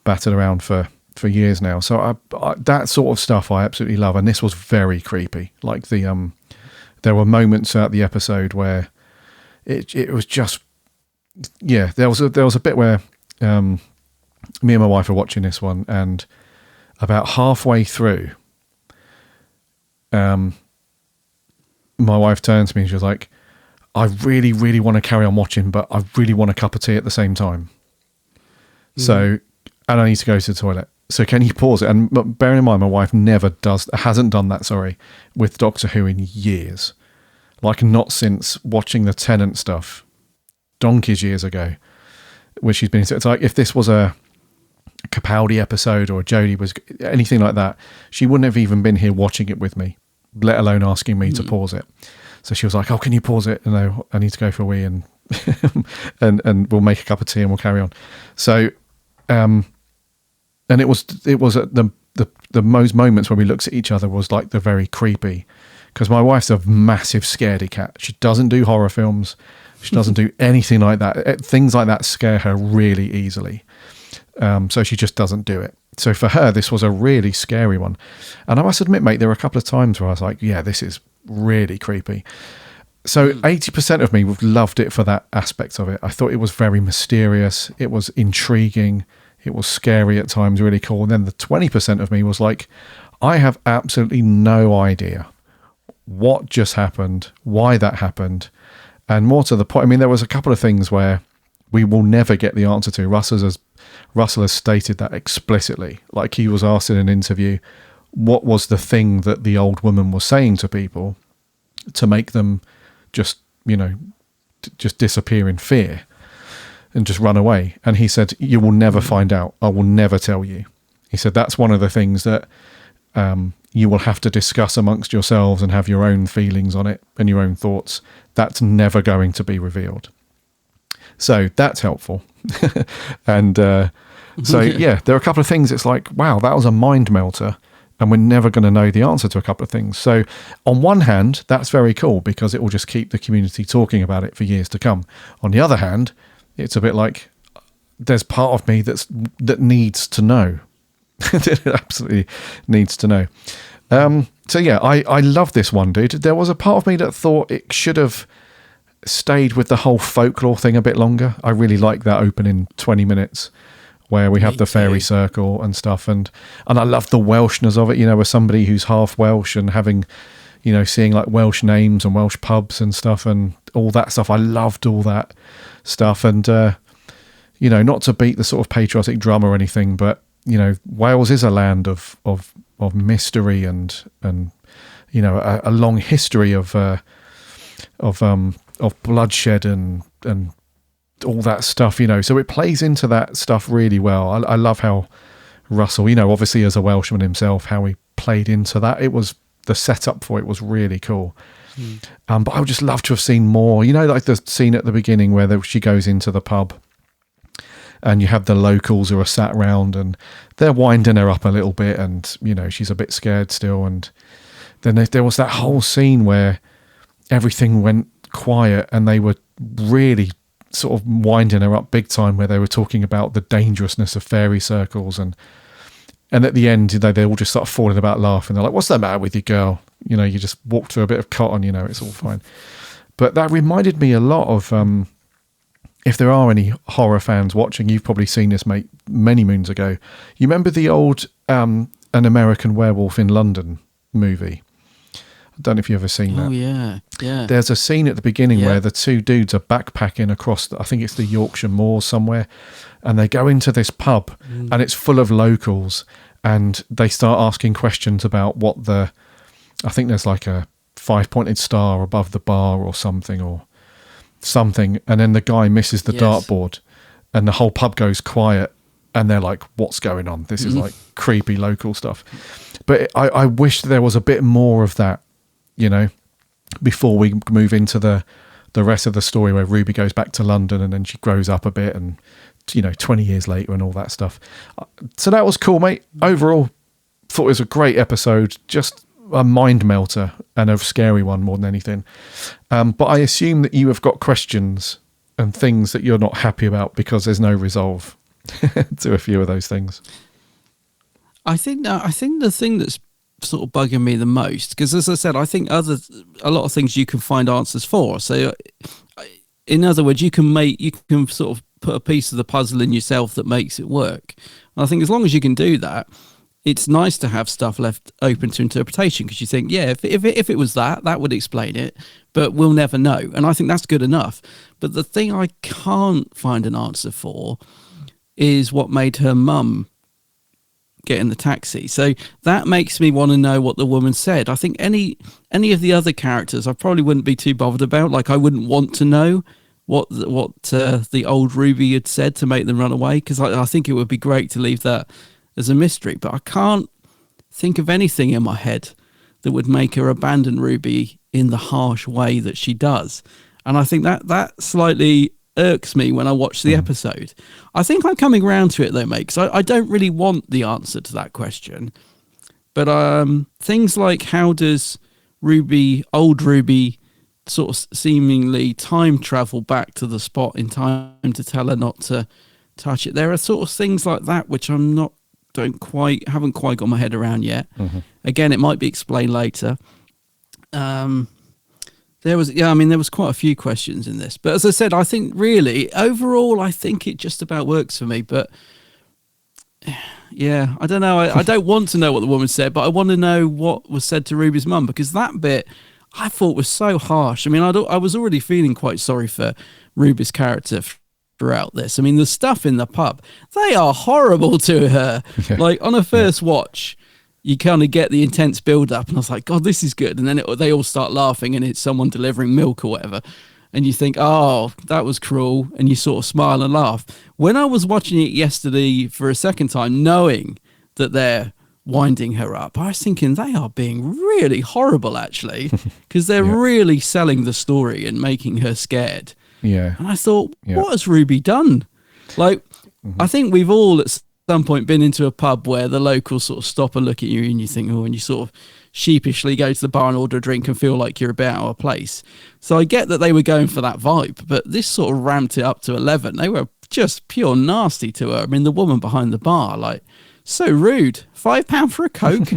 battered around for years now. So I that sort of stuff I absolutely love, and this was very creepy. Like there were moments throughout the episode where it was just there was a bit where me and my wife were watching this one, and about halfway through my wife turned to me and she was like, I really, really want to carry on watching, but I really want a cup of tea at the same time. So and I need to go to the toilet. So can you pause it? And bearing in mind, my wife hasn't done that, with Doctor Who in years. Like not since watching the Tennant stuff, donkeys years ago, where she's been. It's like if this was a Capaldi episode or a Jodie was anything like that, she wouldn't have even been here watching it with me, let alone asking me to pause it. So she was like, "Oh, can you pause it?" And I need to go for a wee, and and we'll make a cup of tea and we'll carry on. So. And it was at the most moments where we looked at each other was like the very creepy, because my wife's a massive scaredy cat. She doesn't do horror films. She doesn't do anything like that. Things like that scare her really easily. So she just doesn't do it. So for her, this was a really scary one. And I must admit, mate, there were a couple of times where I was like, yeah, this is really creepy. So 80% of me loved it for that aspect of it. I thought it was very mysterious. It was intriguing. It was scary at times, really cool. And then the 20% of me was like, I have absolutely no idea what just happened, why that happened. And more to the point, I mean, there was a couple of things where we will never get the answer to. Russell has stated that explicitly. Like he was asked in an interview, what was the thing that the old woman was saying to people to make them just disappear in fear and just run away? And he said, you will never find out. I will never tell you. He said, that's one of the things that you will have to discuss amongst yourselves and have your own feelings on it and your own thoughts. That's never going to be revealed. So that's helpful. And so, yeah, there are a couple of things. It's like, wow, that was a mind melter. and we're never going to know the answer to a couple of things. So on one hand, that's very cool because it will just keep the community talking about it for years to come. On the other hand, it's a bit like there's part of me that needs to know. It absolutely needs to know. So yeah, I love this one, dude. There was a part of me that thought it should have stayed with the whole folklore thing a bit longer. I really like that opening 20 minutes where we have the fairy circle and stuff, and I love the Welshness of it, with somebody who's half Welsh and having, seeing like Welsh names and Welsh pubs and stuff and all that stuff. I loved all that stuff, and not to beat the sort of patriotic drum or anything, but Wales is a land of mystery and a long history of bloodshed and all that stuff, so it plays into that stuff really well. I love how Russell, obviously as a Welshman himself, how he played into that. It was the setup for it was really cool. But I would just love to have seen more, like the scene at the beginning where she goes into the pub and you have the locals who are sat around and they're winding her up a little bit, and she's a bit scared still, and then there was that whole scene where everything went quiet and they were really sort of winding her up big time, where they were talking about the dangerousness of fairy circles, and at the end they all just start falling about laughing. They're like, "What's the matter with you, girl? You just walked through a bit of cotton, it's all fine." But that reminded me a lot of if there are any horror fans watching, you've probably seen this, mate, many moons ago. You remember the old An American Werewolf in London movie? I don't know if you've ever seen that. Oh, yeah. There's a scene at the beginning where the two dudes are backpacking across, I think it's the Yorkshire Moors somewhere, and they go into this pub and it's full of locals, and they start asking questions about what I think there's like a 5-pointed star above the bar or something, and then the guy misses the dartboard and the whole pub goes quiet, and they're like, "What's going on? This is like creepy local stuff." But I wish there was a bit more of that, before we move into the rest of the story where Ruby goes back to London and then she grows up a bit and 20 years later and all that stuff. So that was cool, mate. Overall, thought it was a great episode, just a mind melter and a scary one more than anything. But I assume that you have got questions and things that you're not happy about because there's no resolve to a few of those things. I think the thing that's sort of bugging me the most, because as I said, I think a lot of things you can find answers for. So in other words, you can sort of put a piece of the puzzle in yourself that makes it work. And I think as long as you can do that, it's nice to have stuff left open to interpretation, because you think, yeah, if it was that would explain it, but we'll never know. And I think that's good enough. But the thing I can't find an answer for is what made her mum get in the taxi. So that makes me want to know what the woman said. I think any of the other characters I probably wouldn't be too bothered about. Like, I wouldn't want to know what the old Ruby had said to make them run away, because I think it would be great to leave that as a mystery. But I can't think of anything in my head that would make her abandon Ruby in the harsh way that she does. And I think that slightly irks me when I watch the episode. I think I'm coming around to it though, mate, because I don't really want the answer to that question. But things like, how does old Ruby sort of seemingly time travel back to the spot in time to tell her not to touch it? There are sort of things like that which haven't quite got my head around yet. Again, it might be explained later. There was quite a few questions in this, but as I said, I think really overall, I think it just about works for me. But yeah, I don't know. I don't want to know what the woman said, but I want to know what was said to Ruby's mum, because that bit I thought was so harsh. I mean, I was already feeling quite sorry for Ruby's character throughout this. I mean, the stuff in the pub, they are horrible to her. Yeah. Like on a first watch, you kind of get the intense build up, and I was like, God, this is good. And then they all start laughing, and it's someone delivering milk or whatever. And you think, oh, that was cruel. And you sort of smile and laugh. When I was watching it yesterday for a second time, knowing that they're winding her up, I was thinking they are being really horrible, actually, because they're really selling the story and making her scared. Yeah. And I thought, what has Ruby done? Like, I think we've all at some point been into a pub where the locals sort of stop and look at you and you think, oh, and you sort of sheepishly go to the bar and order a drink and feel like you're a bit out of place. So I get that they were going for that vibe, but this sort of ramped it up to 11. They were just pure nasty to her. I mean, the woman behind the bar, like, so rude. £5 for a Coke,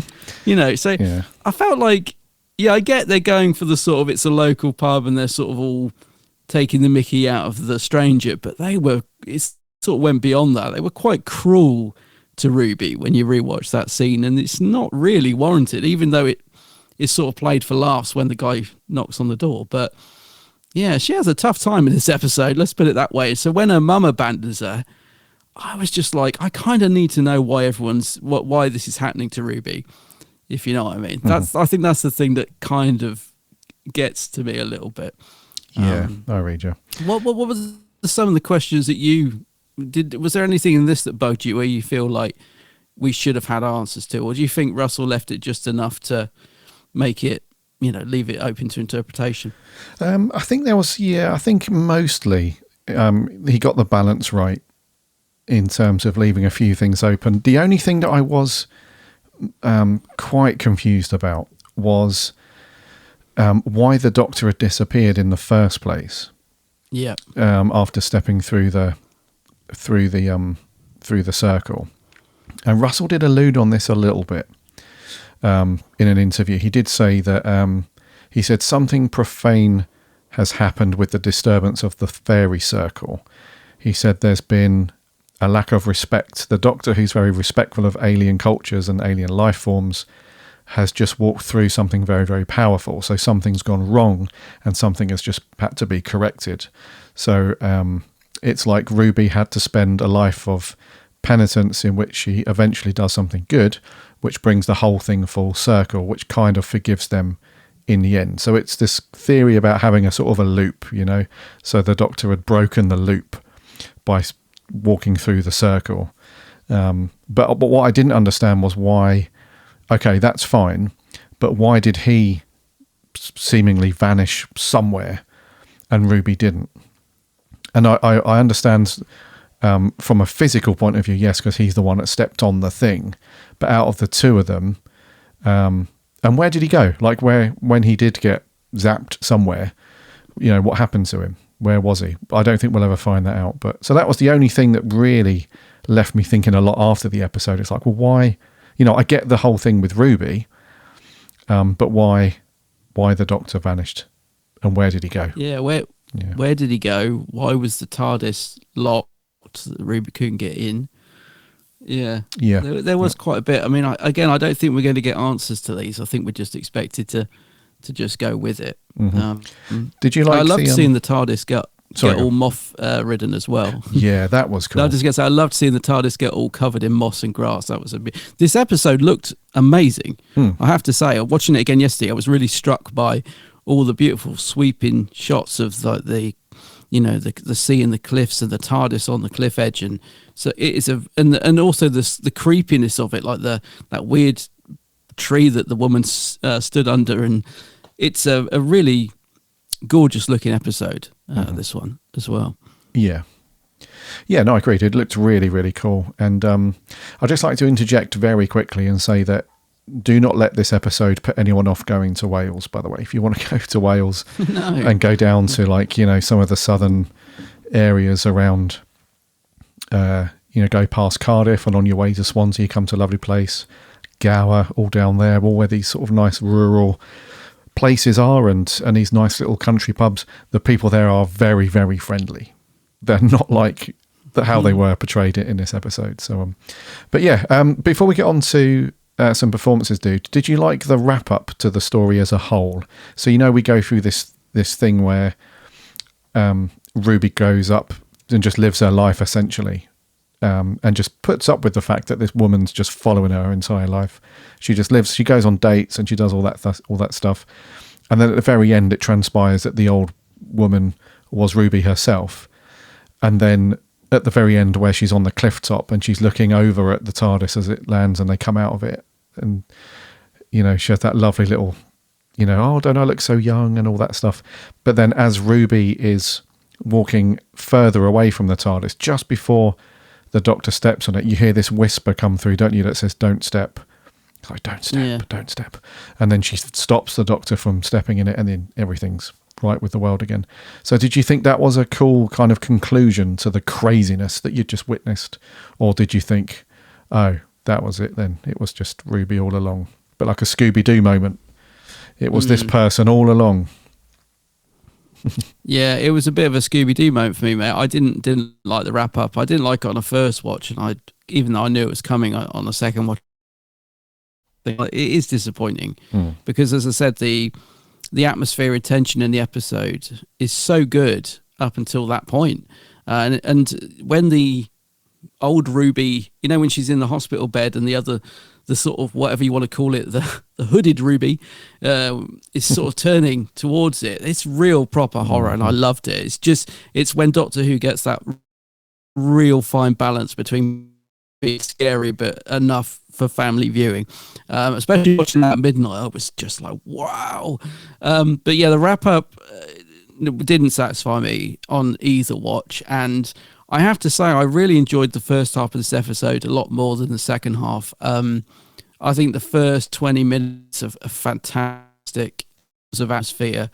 So yeah. I felt like, I get they're going for the sort of, it's a local pub and they're sort of all taking the mickey out of the stranger, but it sort of went beyond that. They were quite cruel to Ruby when you rewatch that scene, and it's not really warranted, even though it is sort of played for laughs when the guy knocks on the door. But yeah, she has a tough time in this episode, let's put it that way. So when her mum abandons her, I was just like, I kind of need to know why why this is happening to Ruby, if you know what I mean. I think that's the thing that kind of gets to me a little bit. Yeah, I read you. What was some of the questions that you did? Was there anything in this that bugged you where you feel like we should have had answers to, or do you think Russell left it just enough to make it, leave it open to interpretation? I think I think mostly he got the balance right in terms of leaving a few things open. The only thing that I was quite confused about was why the Doctor had disappeared in the first place. Yeah. After stepping through the circle, and Russell did allude on this a little bit in an interview. He did say that he said something profane has happened with the disturbance of the fairy circle. He said there's been a lack of respect. The Doctor, who's very respectful of alien cultures and alien life forms, has just walked through something very, very powerful. So something's gone wrong and something has just had to be corrected. So it's like Ruby had to spend a life of penitence in which she eventually does something good, which brings the whole thing full circle, which kind of forgives them in the end. So it's this theory about having a sort of a loop, So the Doctor had broken the loop by walking through the circle. But what I didn't understand was why. Okay, that's fine, but why did he seemingly vanish somewhere and Ruby didn't? And I understand from a physical point of view, yes, because he's the one that stepped on the thing. But out of the two of them, and where did he go? Like when he did get zapped somewhere, what happened to him? Where was he? I don't think we'll ever find that out. But so that was the only thing that really left me thinking a lot after the episode. It's like, well, why? I get the whole thing with Ruby, but why the Doctor vanished and where did he go? Yeah, where did he go? Why was the TARDIS locked so that Ruby couldn't get in? Yeah. There was quite a bit. I mean, I don't think we're going to get answers to these. I think we're just expected to just go with it. Mm-hmm. Did you like? I loved seeing the TARDIS get all moth ridden as well. Yeah, that was cool. I just guess I loved seeing the TARDIS get all covered in moss and grass. That was this episode looked amazing. I have to say, watching it again yesterday, I was really struck by all the beautiful sweeping shots of the sea and the cliffs and the TARDIS on the cliff edge, and so it is and also the creepiness of it, like that weird tree that the woman stood under, and it's a really gorgeous looking episode, this one as well. Yeah, no, I agree. It looked really, really cool. And I'd just like to interject very quickly and say that do not let this episode put anyone off going to Wales, by the way. If you want to go to Wales and go down to some of the southern areas around, go past Cardiff and on your way to Swansea, you come to a lovely place, Gower, all down there, all where these sort of nice rural places are and these nice little country pubs. The people there are very, very friendly. They're not like how they were portrayed in this episode. So, but yeah, before we get on to some performances, dude, did you like the wrap up to the story as a whole? So we go through this thing where Ruby goes up and just lives her life essentially, and just puts up with the fact that this woman's just following her entire life. She just lives. She goes on dates and she does all that stuff. And then at the very end, it transpires that the old woman was Ruby herself. And then at the very end, where she's on the cliff top and she's looking over at the TARDIS as it lands and they come out of it, and she has that lovely little, oh, don't I look so young and all that stuff. But then as Ruby is walking further away from the TARDIS, just before the doctor steps on it, you hear this whisper come through, don't you, that says, "Don't step." It's like, "Don't step, Yeah. don't step." And then she stops the doctor from stepping in it, and then everything's right with the world again. So did you think that was a cool kind of conclusion to the craziness that you'd just witnessed? Or did you think, oh, that was it then? It was just Ruby all along. But like a Scooby-Doo moment. It was this person all along. Yeah, it was a bit of a Scooby-Doo moment for me, mate. I didn't like the wrap-up. I didn't like it on the first watch, and even though I knew it was coming on the second watch, it is disappointing because, as I said, the atmosphere and tension in the episode is so good up until that point. And when the old Ruby, you know, when she's in the hospital bed and the sort of, whatever you want to call it, the hooded Ruby is sort of turning towards it. It's real proper horror, and I loved it. It's when Doctor Who gets that real fine balance between being scary but enough for family viewing, especially watching that at midnight. I was just like, wow. But yeah, the wrap up didn't satisfy me on either watch, and I have to say I really enjoyed the first half of this episode a lot more than the second half. I think the first 20 minutes of fantastic of atmosphere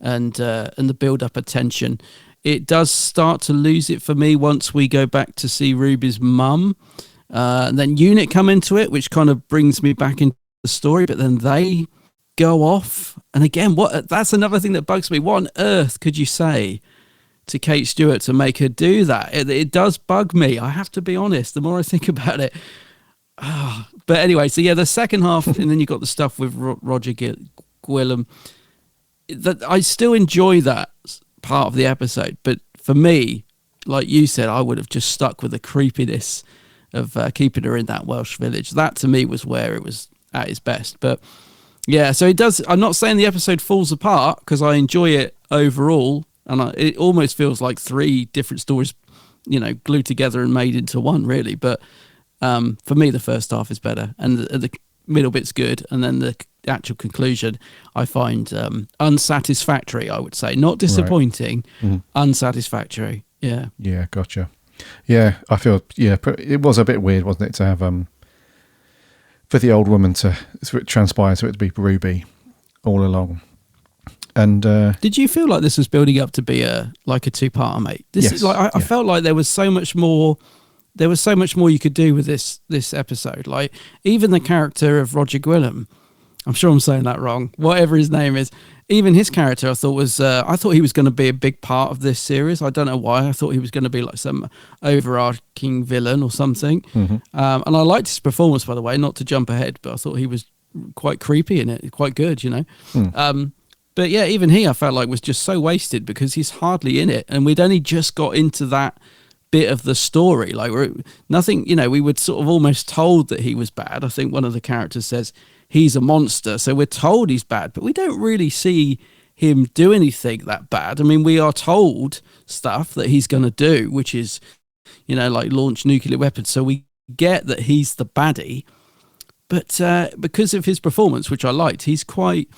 and the build up of tension. It does start to lose it for me once we go back to see Ruby's mum. And then Unit come into it, which kind of brings me back into the story, but then they go off. And again, that's another thing that bugs me. What on earth could you say to Kate Stewart to make her do that? It does bug me, I have to be honest, the more I think about it. But anyway, so yeah, the second half, and then you got the stuff with Roger Guillem. That I still enjoy that part of the episode, but for me, like you said, I would have just stuck with the creepiness of keeping her in that Welsh village. That to me was where it was at its best. But yeah, so it does. I'm not saying the episode falls apart because I enjoy it overall, and it almost feels like three different stories, you know, glued together and made into one, really. But for me, the first half is better, and the middle bit's good, and then the actual conclusion I find unsatisfactory. I would say not disappointing, right. Unsatisfactory. Yeah, gotcha. Yeah, I feel it was a bit weird, wasn't it, to have for the old woman to transpire to it to be Ruby all along. And did you feel like this was building up to be a two-parter, mate? This is like I felt like there was so much more. There was so much more you could do with this episode. Like, even the character of Roger Guillem, I'm sure I'm saying that wrong, whatever his name is, even his character I thought he was going to be a big part of this series. I don't know why. I thought he was going to be like some overarching villain or something. And I liked his performance, by the way, not to jump ahead, but I thought he was quite creepy in it, quite good, you know. But yeah, even I felt like was just so wasted because he's hardly in it. And we'd only just got into that bit of the story, like nothing, you know, we were sort of almost told that he was bad. I think one of the characters says he's a monster, so we're told he's bad, but we don't really see him do anything that bad. I mean, we are told stuff that he's going to do, which is, you know, like launch nuclear weapons, so we get that he's the baddie, but because of his performance, which I liked, he's quite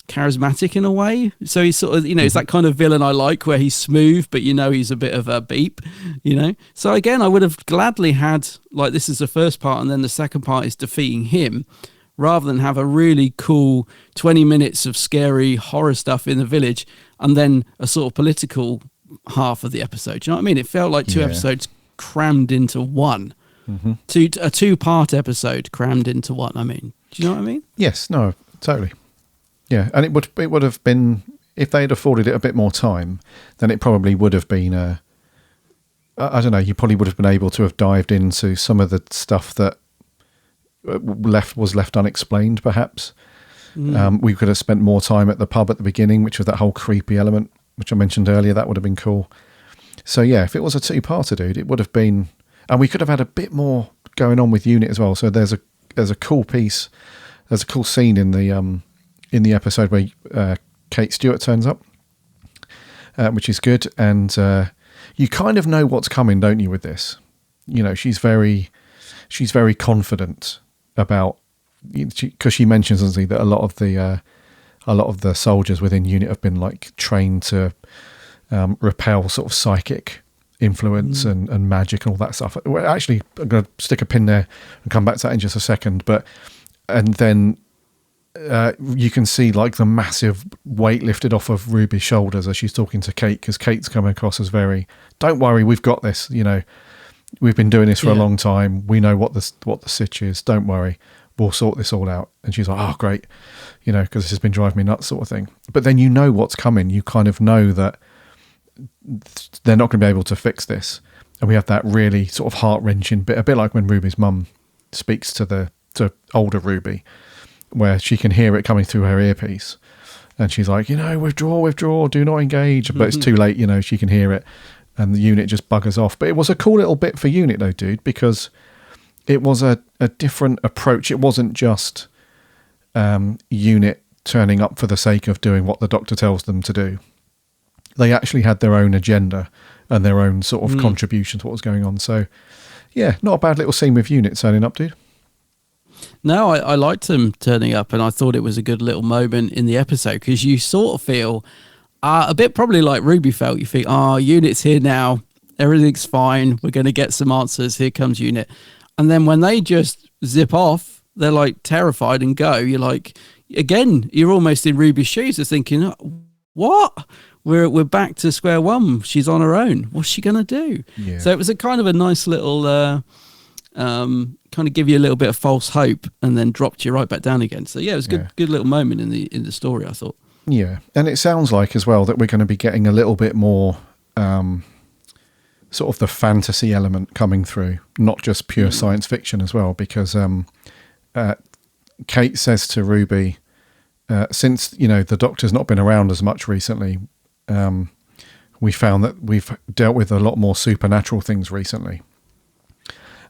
charismatic in a way, so he's sort of, you know, it's that kind of villain I like, where he's smooth but you know he's a bit of a beep, you know. So again, I would have gladly had, like, this is the first part and then the second part is defeating him, rather than have a really cool 20 minutes of scary horror stuff in the village and then a sort of political half of the episode. Do you know what I mean? It felt like two episodes crammed into one. A two-part episode crammed into one. I mean, do you know what I mean? Yes, no, totally. Yeah, and it would have been, if they'd afforded it a bit more time, then it probably would have been I don't know, you probably would have been able to have dived into some of the stuff that was left unexplained, perhaps. We could have spent more time at the pub at the beginning, which was that whole creepy element, which I mentioned earlier. That would have been cool. So yeah, if it was a two-parter, dude, it would have been, and we could have had a bit more going on with Unit as well. So there's a cool piece, there's a cool scene in the episode where Kate Stewart turns up, which is good, and you kind of know what's coming, don't you, with this? You know, she's very confident about, because she mentions, doesn't she, that a lot of the soldiers within Unit have been like trained to repel sort of psychic influence and magic and all that stuff. Well, actually, I'm going to stick a pin there and come back to that in just a second. And then you can see like the massive weight lifted off of Ruby's shoulders as she's talking to Kate, because Kate's coming across as very, don't worry, we've got this. You know, we've been doing this for a long time. We know what the sitch is. Don't worry, we'll sort this all out. And she's like, oh, great, you know, because this has been driving me nuts, sort of thing. But then you know what's coming. You kind of know that they're not going to be able to fix this. And we have that really sort of heart-wrenching bit, a bit like when Ruby's mum speaks to older Ruby, where she can hear it coming through her earpiece. And she's like, you know, withdraw, do not engage. But it's too late, you know, she can hear it. And the unit just buggers off. But it was a cool little bit for unit, though, dude, because it was a different approach. It wasn't just unit turning up for the sake of doing what the Doctor tells them to do. They actually had their own agenda and their own sort of contribution to what was going on. So, yeah, not a bad little scene with unit turning up, dude. No, I liked them turning up, and I thought it was a good little moment in the episode, because you sort of feel a bit probably like Ruby felt. You think, unit's here now, everything's fine, we're going to get some answers, here comes unit. And then when they just zip off, they're like terrified and go. You're like, again, you're almost in Ruby's shoes of thinking, what? We're back to square one. She's on her own. What's she going to do? Yeah. So it was a kind of a nice little... kind of give you a little bit of false hope and then dropped you right back down again. So yeah, it was a good little moment in the story, I thought. Yeah, and it sounds like as well that we're going to be getting a little bit more sort of the fantasy element coming through, not just pure science fiction as well, because Kate says to Ruby, since, you know, the Doctor's not been around as much recently, we found that we've dealt with a lot more supernatural things recently.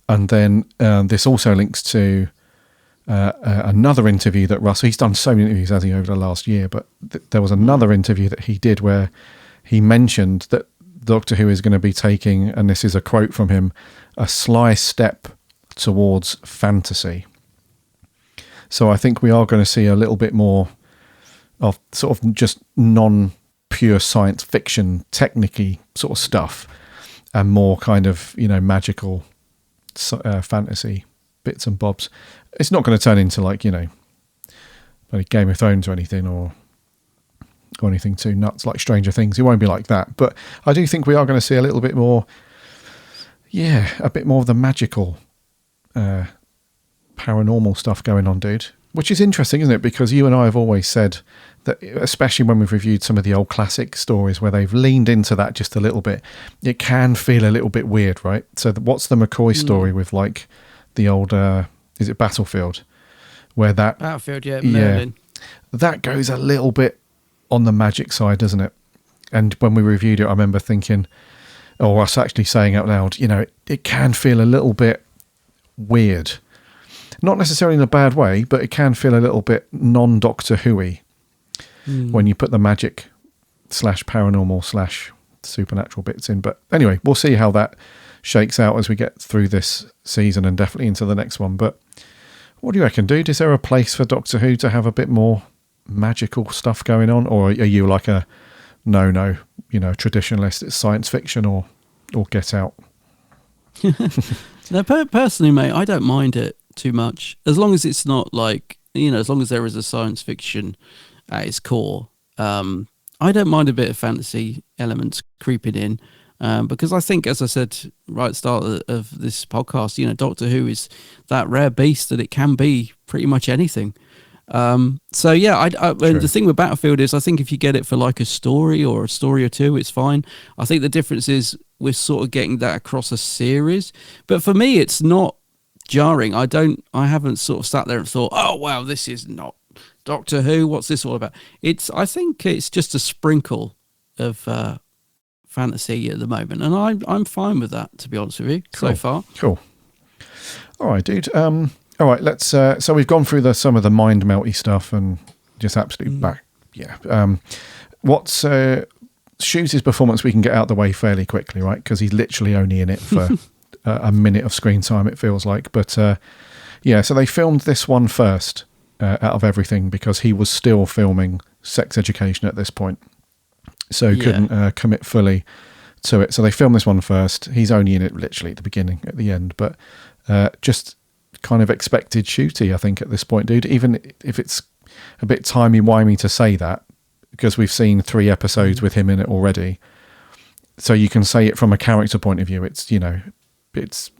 And then this also links to another interview that Russell, he's done so many interviews, hasn't he, over the last year, but there was another interview that he did where he mentioned that Doctor Who is going to be taking, and this is a quote from him, a sly step towards fantasy. So I think we are going to see a little bit more of sort of just non-pure science fiction, technicky sort of stuff, and more kind of, you know, magical fantasy bits and bobs. It's not going to turn into like, you know, like Game of Thrones or anything, or anything too nuts like Stranger Things. It won't be like that, but I do think we are going to see a little bit more, a bit more of the magical paranormal stuff going on, dude, which is interesting, isn't it? Because you and I have always said that, especially when we've reviewed some of the old classic stories where they've leaned into that just a little bit, it can feel a little bit weird, right? So what's the McCoy story with like the old, is it Battlefield? Where that... Battlefield, Merlin. That goes a little bit on the magic side, doesn't it? And when we reviewed it, I remember thinking, or us actually saying out loud, you know, it can feel a little bit weird. Not necessarily in a bad way, but it can feel a little bit non-Doctor Who-y when you put the magic / paranormal / supernatural bits in. But anyway, we'll see how that shakes out as we get through this season and definitely into the next one. But what do you reckon, dude? Is there a place for Doctor Who to have a bit more magical stuff going on? Or are you like a no, you know, traditionalist, it's science fiction or Get Out? No, personally, mate, I don't mind it too much. As long as it's not like, you know, as long as there is a science fiction at its core. I don't mind a bit of fantasy elements creeping in, because I think, as I said right at the start of this podcast, you know, Doctor Who is that rare beast that it can be pretty much anything. So yeah, and the thing with Battlefield is, I think if you get it for like a story or a story or two, it's fine. I think the difference is we're sort of getting that across a series, but for me, it's not jarring. I haven't sort of sat there and thought, oh wow, this is not Doctor Who, what's this all about? I think it's just a sprinkle of fantasy at the moment, and I'm fine with that, to be honest with you. Cool. So far. Cool. All right, dude. All right, let's so we've gone through some of the mind melty stuff and just absolutely back. Yeah. What's Shoes' performance we can get out the way fairly quickly, right? Because he's literally only in it for a minute of screen time, it feels like. But yeah, so they filmed this one first out of everything because he was still filming Sex Education at this point. So couldn't commit fully to it. So they film this one first. He's only in it literally at the beginning, at the end, but just kind of expected shooty, I think, at this point, dude. Even if it's a bit timey-wimey to say that, because we've seen 3 episodes with him in it already. So you can say it from a character point of view. It's, you know, it's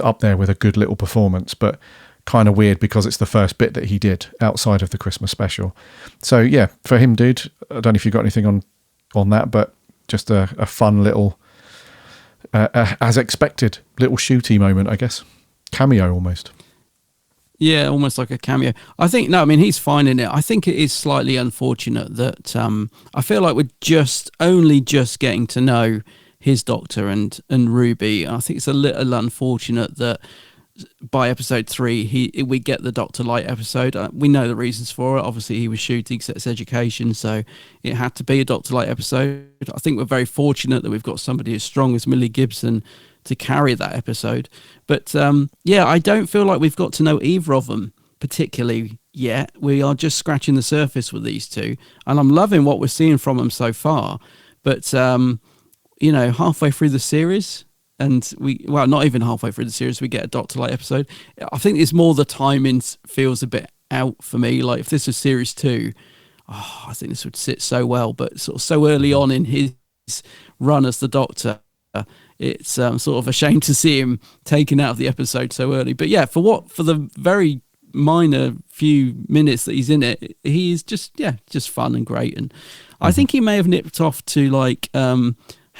up there with a good little performance, but kind of weird because it's the first bit that he did outside of the Christmas special. So yeah, for him, dude, I don't know if you've got anything on that, but just a fun little, as expected, little shooty moment, I guess. Cameo almost. Yeah, almost like a cameo. I think, no, I mean, he's fine in it. I think it is slightly unfortunate that I feel like we're only just getting to know his doctor and Ruby. I think it's a little unfortunate that by episode 3 we get the Dr. Light episode. We know the reasons for it. Obviously, he was shooting Sex Education, so it had to be a Dr. Light episode. I think we're very fortunate that we've got somebody as strong as Millie Gibson to carry that episode. But yeah, I don't feel like we've got to know either of them particularly yet. We are just scratching the surface with these two, and I'm loving what we're seeing from them so far. But you know, halfway through the series, and not even halfway through the series, we get a Dr. Light episode. I think it's more the timing feels a bit out for me. Like if this was series 2, I think this would sit so well, but sort of so early on in his run as the Doctor, it's sort of a shame to see him taken out of the episode so early. But yeah, for the very minor few minutes that he's in it, he is just fun and great. And I think he may have nipped off to like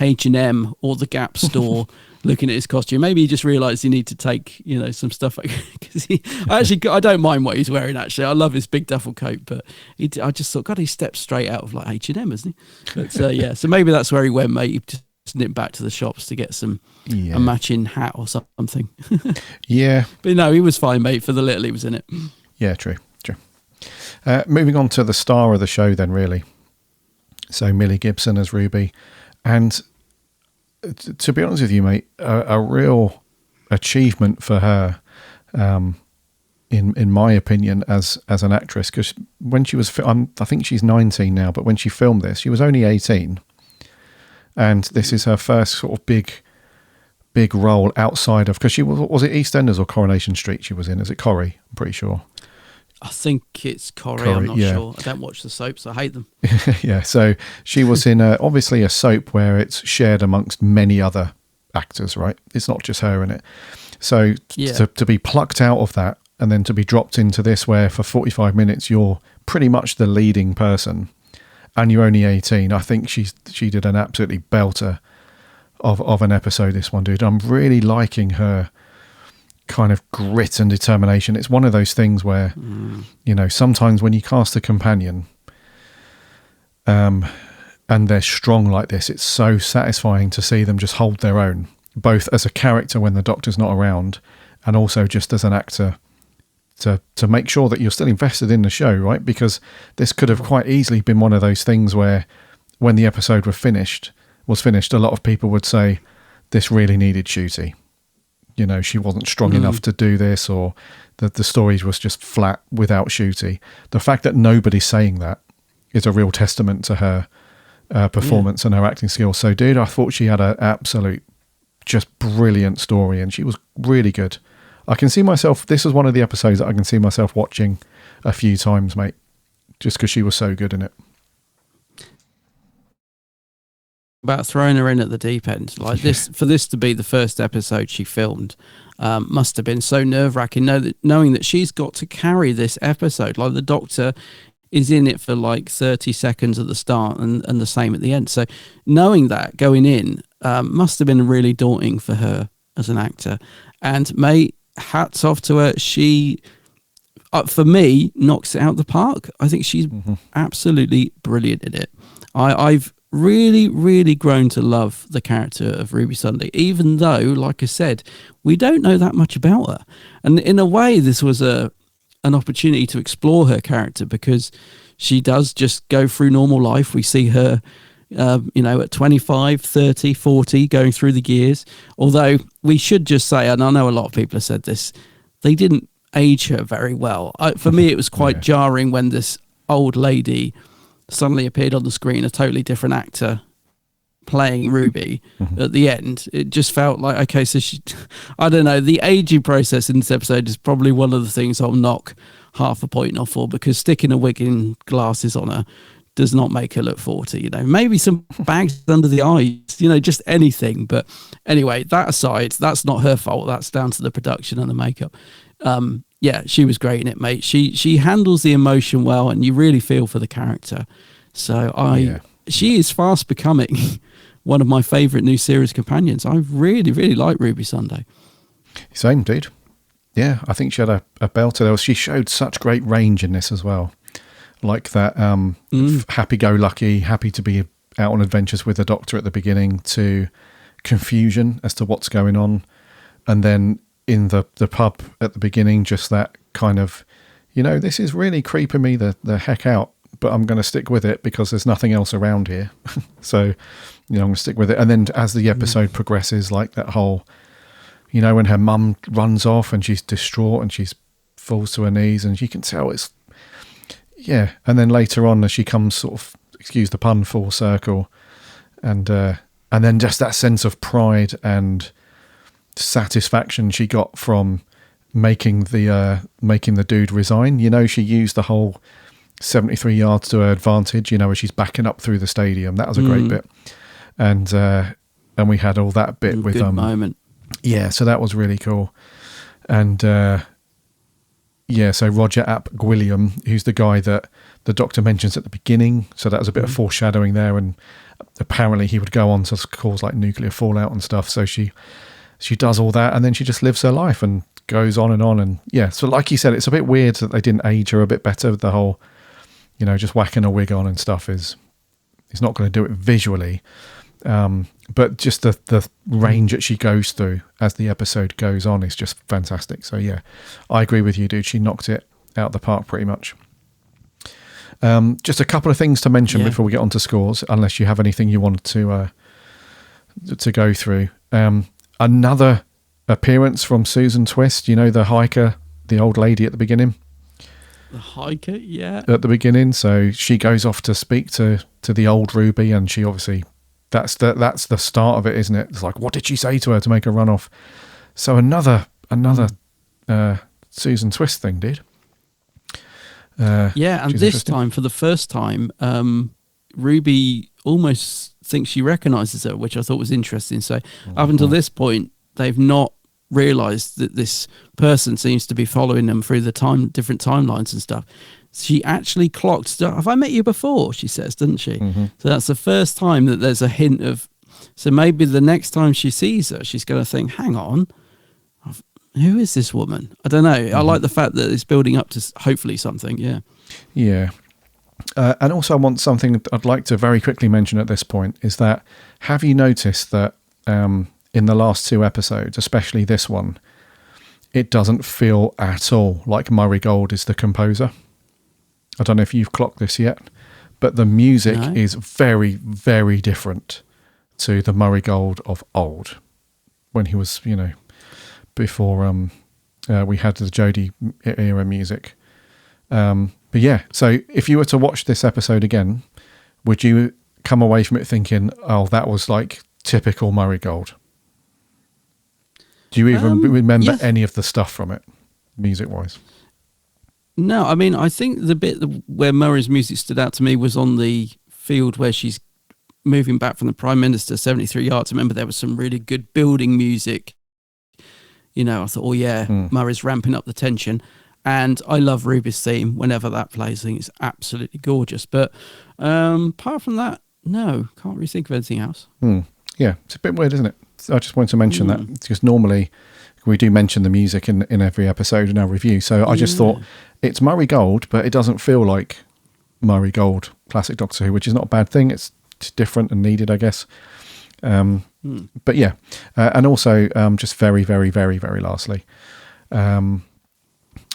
H&M or the Gap store looking at his costume. Maybe he just realised he needed to take, you know, some stuff, because I don't mind what he's wearing, actually. I love his big duffel coat, but I just thought, God, he stepped straight out of like H&M, hasn't he? But yeah, so maybe that's where he went, mate. He just nipped back to the shops to get a matching hat or something. Yeah. But no, he was fine, mate, for the little he was in it. Yeah, true. Moving on to the star of the show then, really. So Millie Gibson as Ruby. And to be honest with you, mate, a real achievement for her, in my opinion, as an actress, because when she was, I think she's 19 now, but when she filmed this, she was only 18, and this is her first sort of big role outside of, because she was it EastEnders or Coronation Street she was in? Is it Corrie? I'm pretty sure. I think it's Corrie, I'm not sure. I don't watch the soaps, I hate them. Yeah, so she was in obviously a soap where it's shared amongst many other actors, right? It's not just her in it. So to be plucked out of that and then to be dropped into this where for 45 minutes you're pretty much the leading person and you're only 18, I think she did an absolutely belter of an episode, this one, dude. I'm really liking her kind of grit and determination. It's one of those things where you know, sometimes when you cast a companion and they're strong like this, it's so satisfying to see them just hold their own, both as a character when the Doctor's not around and also just as an actor, to make sure that you're still invested in the show, right? Because this could have quite easily been one of those things where when the episode was finished, a lot of people would say this really needed shooty. You know, she wasn't strong enough to do this, or the story was just flat without shooty. The fact that nobody's saying that is a real testament to her performance and her acting skills. So, dude, I thought she had an absolute, just brilliant story, and she was really good. I can see myself, this is one of the episodes that I can see myself watching a few times, mate, just because she was so good in it. About throwing her in at the deep end like this, for this to be the first episode she filmed, must have been so nerve-wracking, knowing that she's got to carry this episode. Like the Doctor is in it for like 30 seconds at the start and the same at the end. So knowing that going in must have been really daunting for her as an actor. And mate, hats off to her. She, for me, knocks it out of the park. I think she's absolutely brilliant in it. I've really grown to love the character of Ruby Sunday, even though, like I said, we don't know that much about her. And in a way, this was an opportunity to explore her character, because she does just go through normal life. We see her, you know, at 25, 30, 40, going through the years. Although we should just say, and I know a lot of people have said this, they didn't age her very well. For me, it was quite jarring when this old lady suddenly appeared on the screen, a totally different actor playing Ruby at the end, it just felt like, okay, so she, I don't know, the aging process in this episode is probably one of the things I'll knock half a point off for, because sticking a wig and glasses on her does not make her look 40. You know, maybe some bags under the eyes, you know, just anything. But anyway, that aside, that's not her fault. That's down to the production and the makeup. Yeah, she was great in it, mate. She handles the emotion well, and you really feel for the character. So she is fast becoming one of my favourite new series companions. I really, really like Ruby Sunday. Same, dude. Yeah, I think she had a belter. She showed such great range in this as well. Like that happy-go-lucky, happy to be out on adventures with the Doctor at the beginning, to confusion as to what's going on. And then in the pub at the beginning, just that kind of, you know, this is really creeping me the heck out, but I'm going to stick with it because there's nothing else around here. So, you know, I'm going to stick with it. And then as the episode progresses, like that whole, you know, when her mum runs off and she's distraught and she falls to her knees, and you can tell it's, yeah. And then later on, as she comes sort of, excuse the pun, full circle, and then just that sense of pride and satisfaction she got from making the dude resign. You know, she used the whole 73 yards to her advantage, you know, as she's backing up through the stadium. That was a great bit. And we had all that bit with good moment. Yeah, so that was really cool. And yeah, so Roger Ap Gwilliam, who's the guy that the Doctor mentions at the beginning, so that was a bit of foreshadowing there, and apparently he would go on to cause like nuclear fallout and stuff. So she does all that, and then she just lives her life and goes on, and yeah. So like you said, it's a bit weird that they didn't age her a bit better. The whole, you know, just whacking a wig on and stuff is not going to do it visually. But just the range that she goes through as the episode goes on is just fantastic. So yeah, I agree with you, dude. She knocked it out of the park pretty much. Just a couple of things to mention before we get on to scores, unless you have anything you wanted to go through. Another appearance from Susan Twist, you know, the hiker, the old lady at the beginning. The hiker, yeah. At the beginning, so she goes off to speak to the old Ruby, and she obviously, that's the start of it, isn't it? It's like, what did she say to her to make her run off? So another Susan Twist thing, dude. Yeah, and this time, for the first time, Ruby almost thinks she recognises her, which I thought was interesting. So up until this point, they've not realised that this person seems to be following them through the different timelines and stuff. She actually clocked, have I met you before? She says, doesn't she? So that's the first time that there's a hint of, so maybe the next time she sees her, she's going to think, hang on, who is this woman? I don't know. I like the fact that it's building up to hopefully something. Yeah. And also, I want something I'd like to very quickly mention at this point is that, have you noticed that in the last two episodes, especially this one, it doesn't feel at all like Murray Gold is the composer? I don't know if you've clocked this yet, but the music is very, very different to the Murray Gold of old, when he was, you know, before we had the Jodie era music. But yeah, so if you were to watch this episode again, would you come away from it thinking, oh, that was like typical Murray Gold? Do you even remember any of the stuff from it, music-wise? No, I mean, I think the bit where Murray's music stood out to me was on the field where she's moving back from the Prime Minister, 73 yards. I remember there was some really good building music. You know, I thought, oh yeah, Murray's ramping up the tension. And I love Ruby's theme whenever that plays. I think it's absolutely gorgeous. But apart from that, no, can't really think of anything else. Yeah, it's a bit weird, isn't it? I just wanted to mention that, because normally we do mention the music in every episode in our review. So I just thought it's Murray Gold, but it doesn't feel like Murray Gold classic Doctor Who, which is not a bad thing. It's different and needed, I guess. But yeah, and also just very, very, very, very lastly,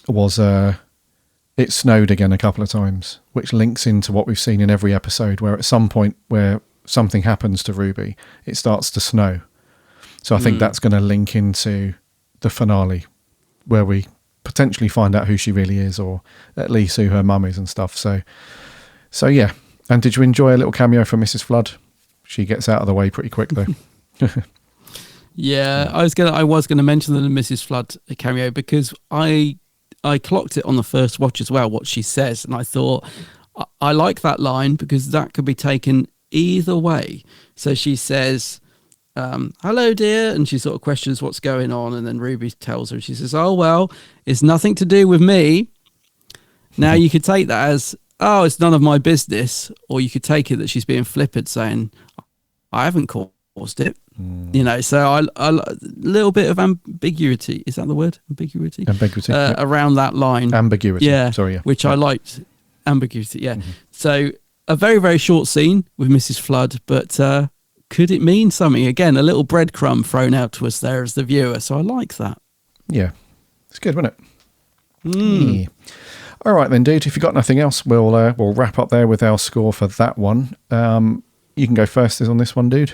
was it snowed again a couple of times, which links into what we've seen in every episode, where at some point where something happens to Ruby, it starts to snow. So I think that's going to link into the finale, where we potentially find out who she really is, or at least who her mum is and stuff. So yeah. And did you enjoy a little cameo from Mrs. Flood? she gets out of the way pretty quick though. Yeah, I was gonna mention the Mrs. Flood cameo because I clocked it on the first watch as well, what she says, and I thought I like that line because that could be taken either way. So she says, hello dear, and she sort of questions what's going on, and then Ruby tells her, she says, oh well, it's nothing to do with me. Now you could take that as, oh, it's none of my business, or you could take it that she's being flippant, saying I haven't caused it. So a little bit of ambiguity, is that the word? Ambiguity around that line. Ambiguity, which I liked. Ambiguity, yeah. So a very, very short scene with Mrs. Flood, but could it mean something? Again, a little breadcrumb thrown out to us there as the viewer, so I like that. Yeah, it's good, wasn't it? Yeah. All right then, dude, if you've got nothing else, we'll wrap up there with our score for that one. You can go first on this one, dude.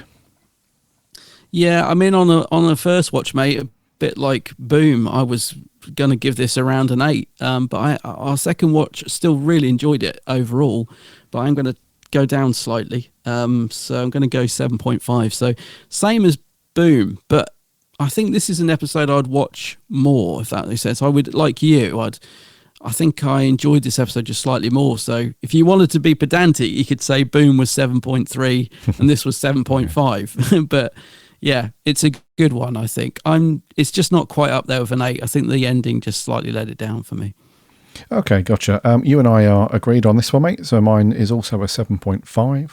Yeah, I mean, on the first watch, mate, a bit like Boom, I was going to give this around an 8. But our second watch, still really enjoyed it overall, but I'm going to go down slightly. So I'm going to go 7.5. So same as Boom, but I think this is an episode I'd watch more, if that makes sense. I would, like you, I think I enjoyed this episode just slightly more. So if you wanted to be pedantic, you could say Boom was 7.3 and this was 7.5. But yeah, it's a good one, I think. It's just not quite up there with an 8. I think the ending just slightly let it down for me. Okay, gotcha. You and I are agreed on this one, mate. So mine is also a 7.5.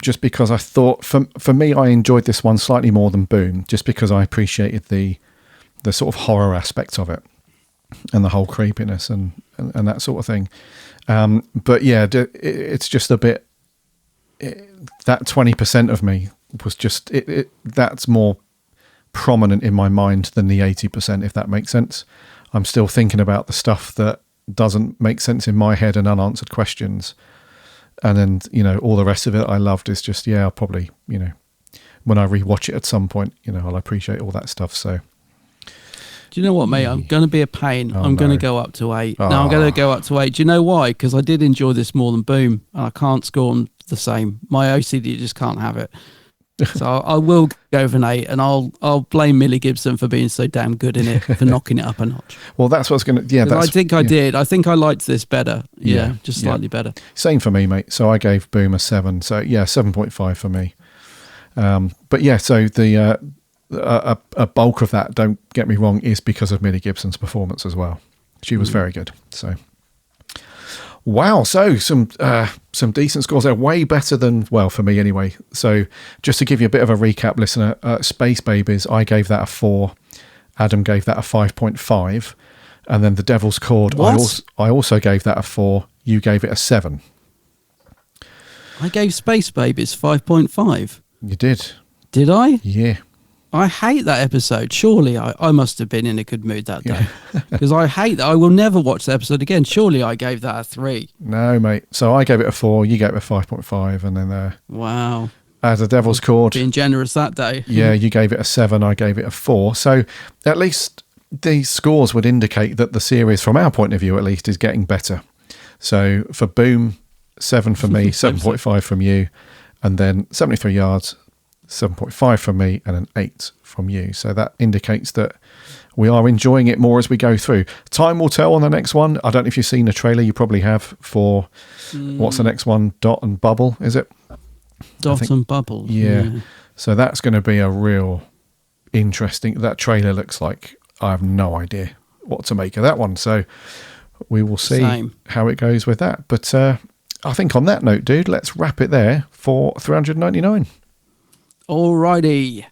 Just because I thought, for me, I enjoyed this one slightly more than Boom, just because I appreciated the sort of horror aspect of it and the whole creepiness and that sort of thing. But yeah, it's just a bit, that 20% of me was just, that's more prominent in my mind than the 80%, if that makes sense. I'm still thinking about the stuff that doesn't make sense in my head and unanswered questions. And then, all the rest of it I loved is just, I'll probably, when I rewatch it at some point, I'll appreciate all that stuff. So. Do you know what, mate? I'm going to be a pain. I'm going to go up to 8. No, I'm going to go up to 8. Do you know why? Because I did enjoy this more than Boom, and I can't score them the same. My OCD just can't have it. So I will go with an 8, and I'll blame Millie Gibson for being so damn good in it, for knocking it up a notch. Well, that's what's going to... Yeah, I think I did. I think I liked this better. Yeah, just slightly better. Same for me, mate. So I gave Boom a 7. So, 7.5 for me. But yeah, so the... A bulk of that, don't get me wrong, is because of Millie Gibson's performance as well. She was very good. So, wow. So some decent scores there, way better than, well, for me anyway. So just to give you a bit of a recap, listener, Space Babies, I gave that a 4. Adam gave that a 5.5, and then The Devil's Cord, I also gave that a 4. You gave it a 7. I gave Space Babies 5.5. You did. Did I? Yeah. I hate that episode. Surely I must have been in a good mood that day. Because I hate that. I will never watch the episode again. Surely I gave that a 3. No, mate. So I gave it a 4. You gave it a 5.5. And then... wow. As a Devil's Cord... Being generous that day. Yeah, you gave it a 7. I gave it a 4. So at least these scores would indicate that the series, from our point of view at least, is getting better. So for Boom, 7 for me, 7.5 from you. And then 73 Yards... 7.5 from me and an 8 from you. So that indicates that we are enjoying it more as we go through. Time will tell on the next one. I don't know if you've seen the trailer. You probably have for what's the next one? Dot and Bubble, is it? Dot and Bubble. Yeah. So that's going to be a real interesting... That trailer looks like I have no idea what to make of that one. So we will see how it goes with that. But I think on that note, dude, let's wrap it there for 399. Alrighty.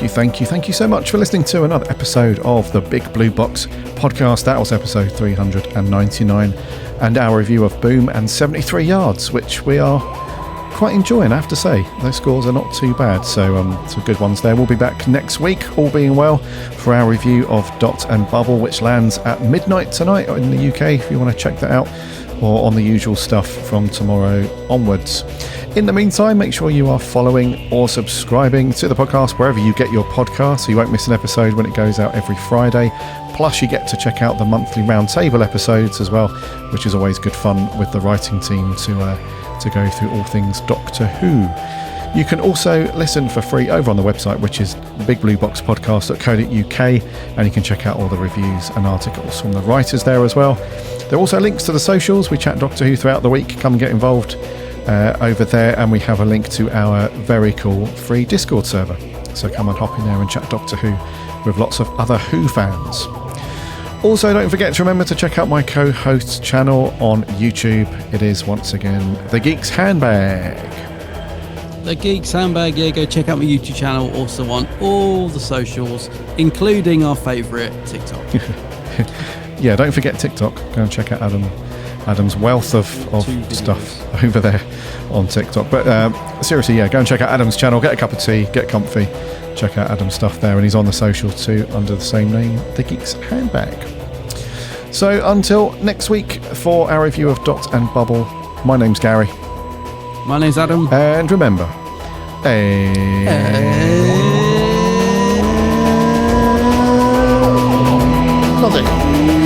Thank you so much for listening to another episode of the Big Blue Box podcast. That was episode 399, and our review of Boom and 73 Yards, which we are quite enjoying, I have to say. Those scores are not too bad, so some good ones there. We'll be back next week, all being well, for our review of Dot and Bubble, which lands at midnight tonight in the UK, if you want to check that out, or on the usual stuff from tomorrow onwards. In the meantime, make sure you are following or subscribing to the podcast wherever you get your podcasts, so you won't miss an episode when it goes out every Friday. Plus, you get to check out the monthly roundtable episodes as well, which is always good fun with the writing team to go through all things Doctor Who. You can also listen for free over on the website, which is bigblueboxpodcast.co.uk, and you can check out all the reviews and articles from the writers there as well. There are also links to the socials. We chat Doctor Who throughout the week. Come and get involved over there, and we have a link to our very cool free Discord server. So come and hop in there and chat Doctor Who with lots of other Who fans. Also, don't forget to remember to check out my co-host's channel on YouTube. It is, once again, The Geek's Handbag. The Geek's Handbag, yeah, go check out my YouTube channel, also on all the socials, including our favourite TikTok. Yeah, don't forget TikTok. Go and check out Adam's wealth of stuff over there on TikTok. But seriously, yeah, go and check out Adam's channel, get a cup of tea, get comfy, check out Adam's stuff there, and he's on the socials too under the same name, The Geek's Handbag. So until next week for our review of Dot and Bubble, my name's Gary. My name's Adam. And remember, nothing.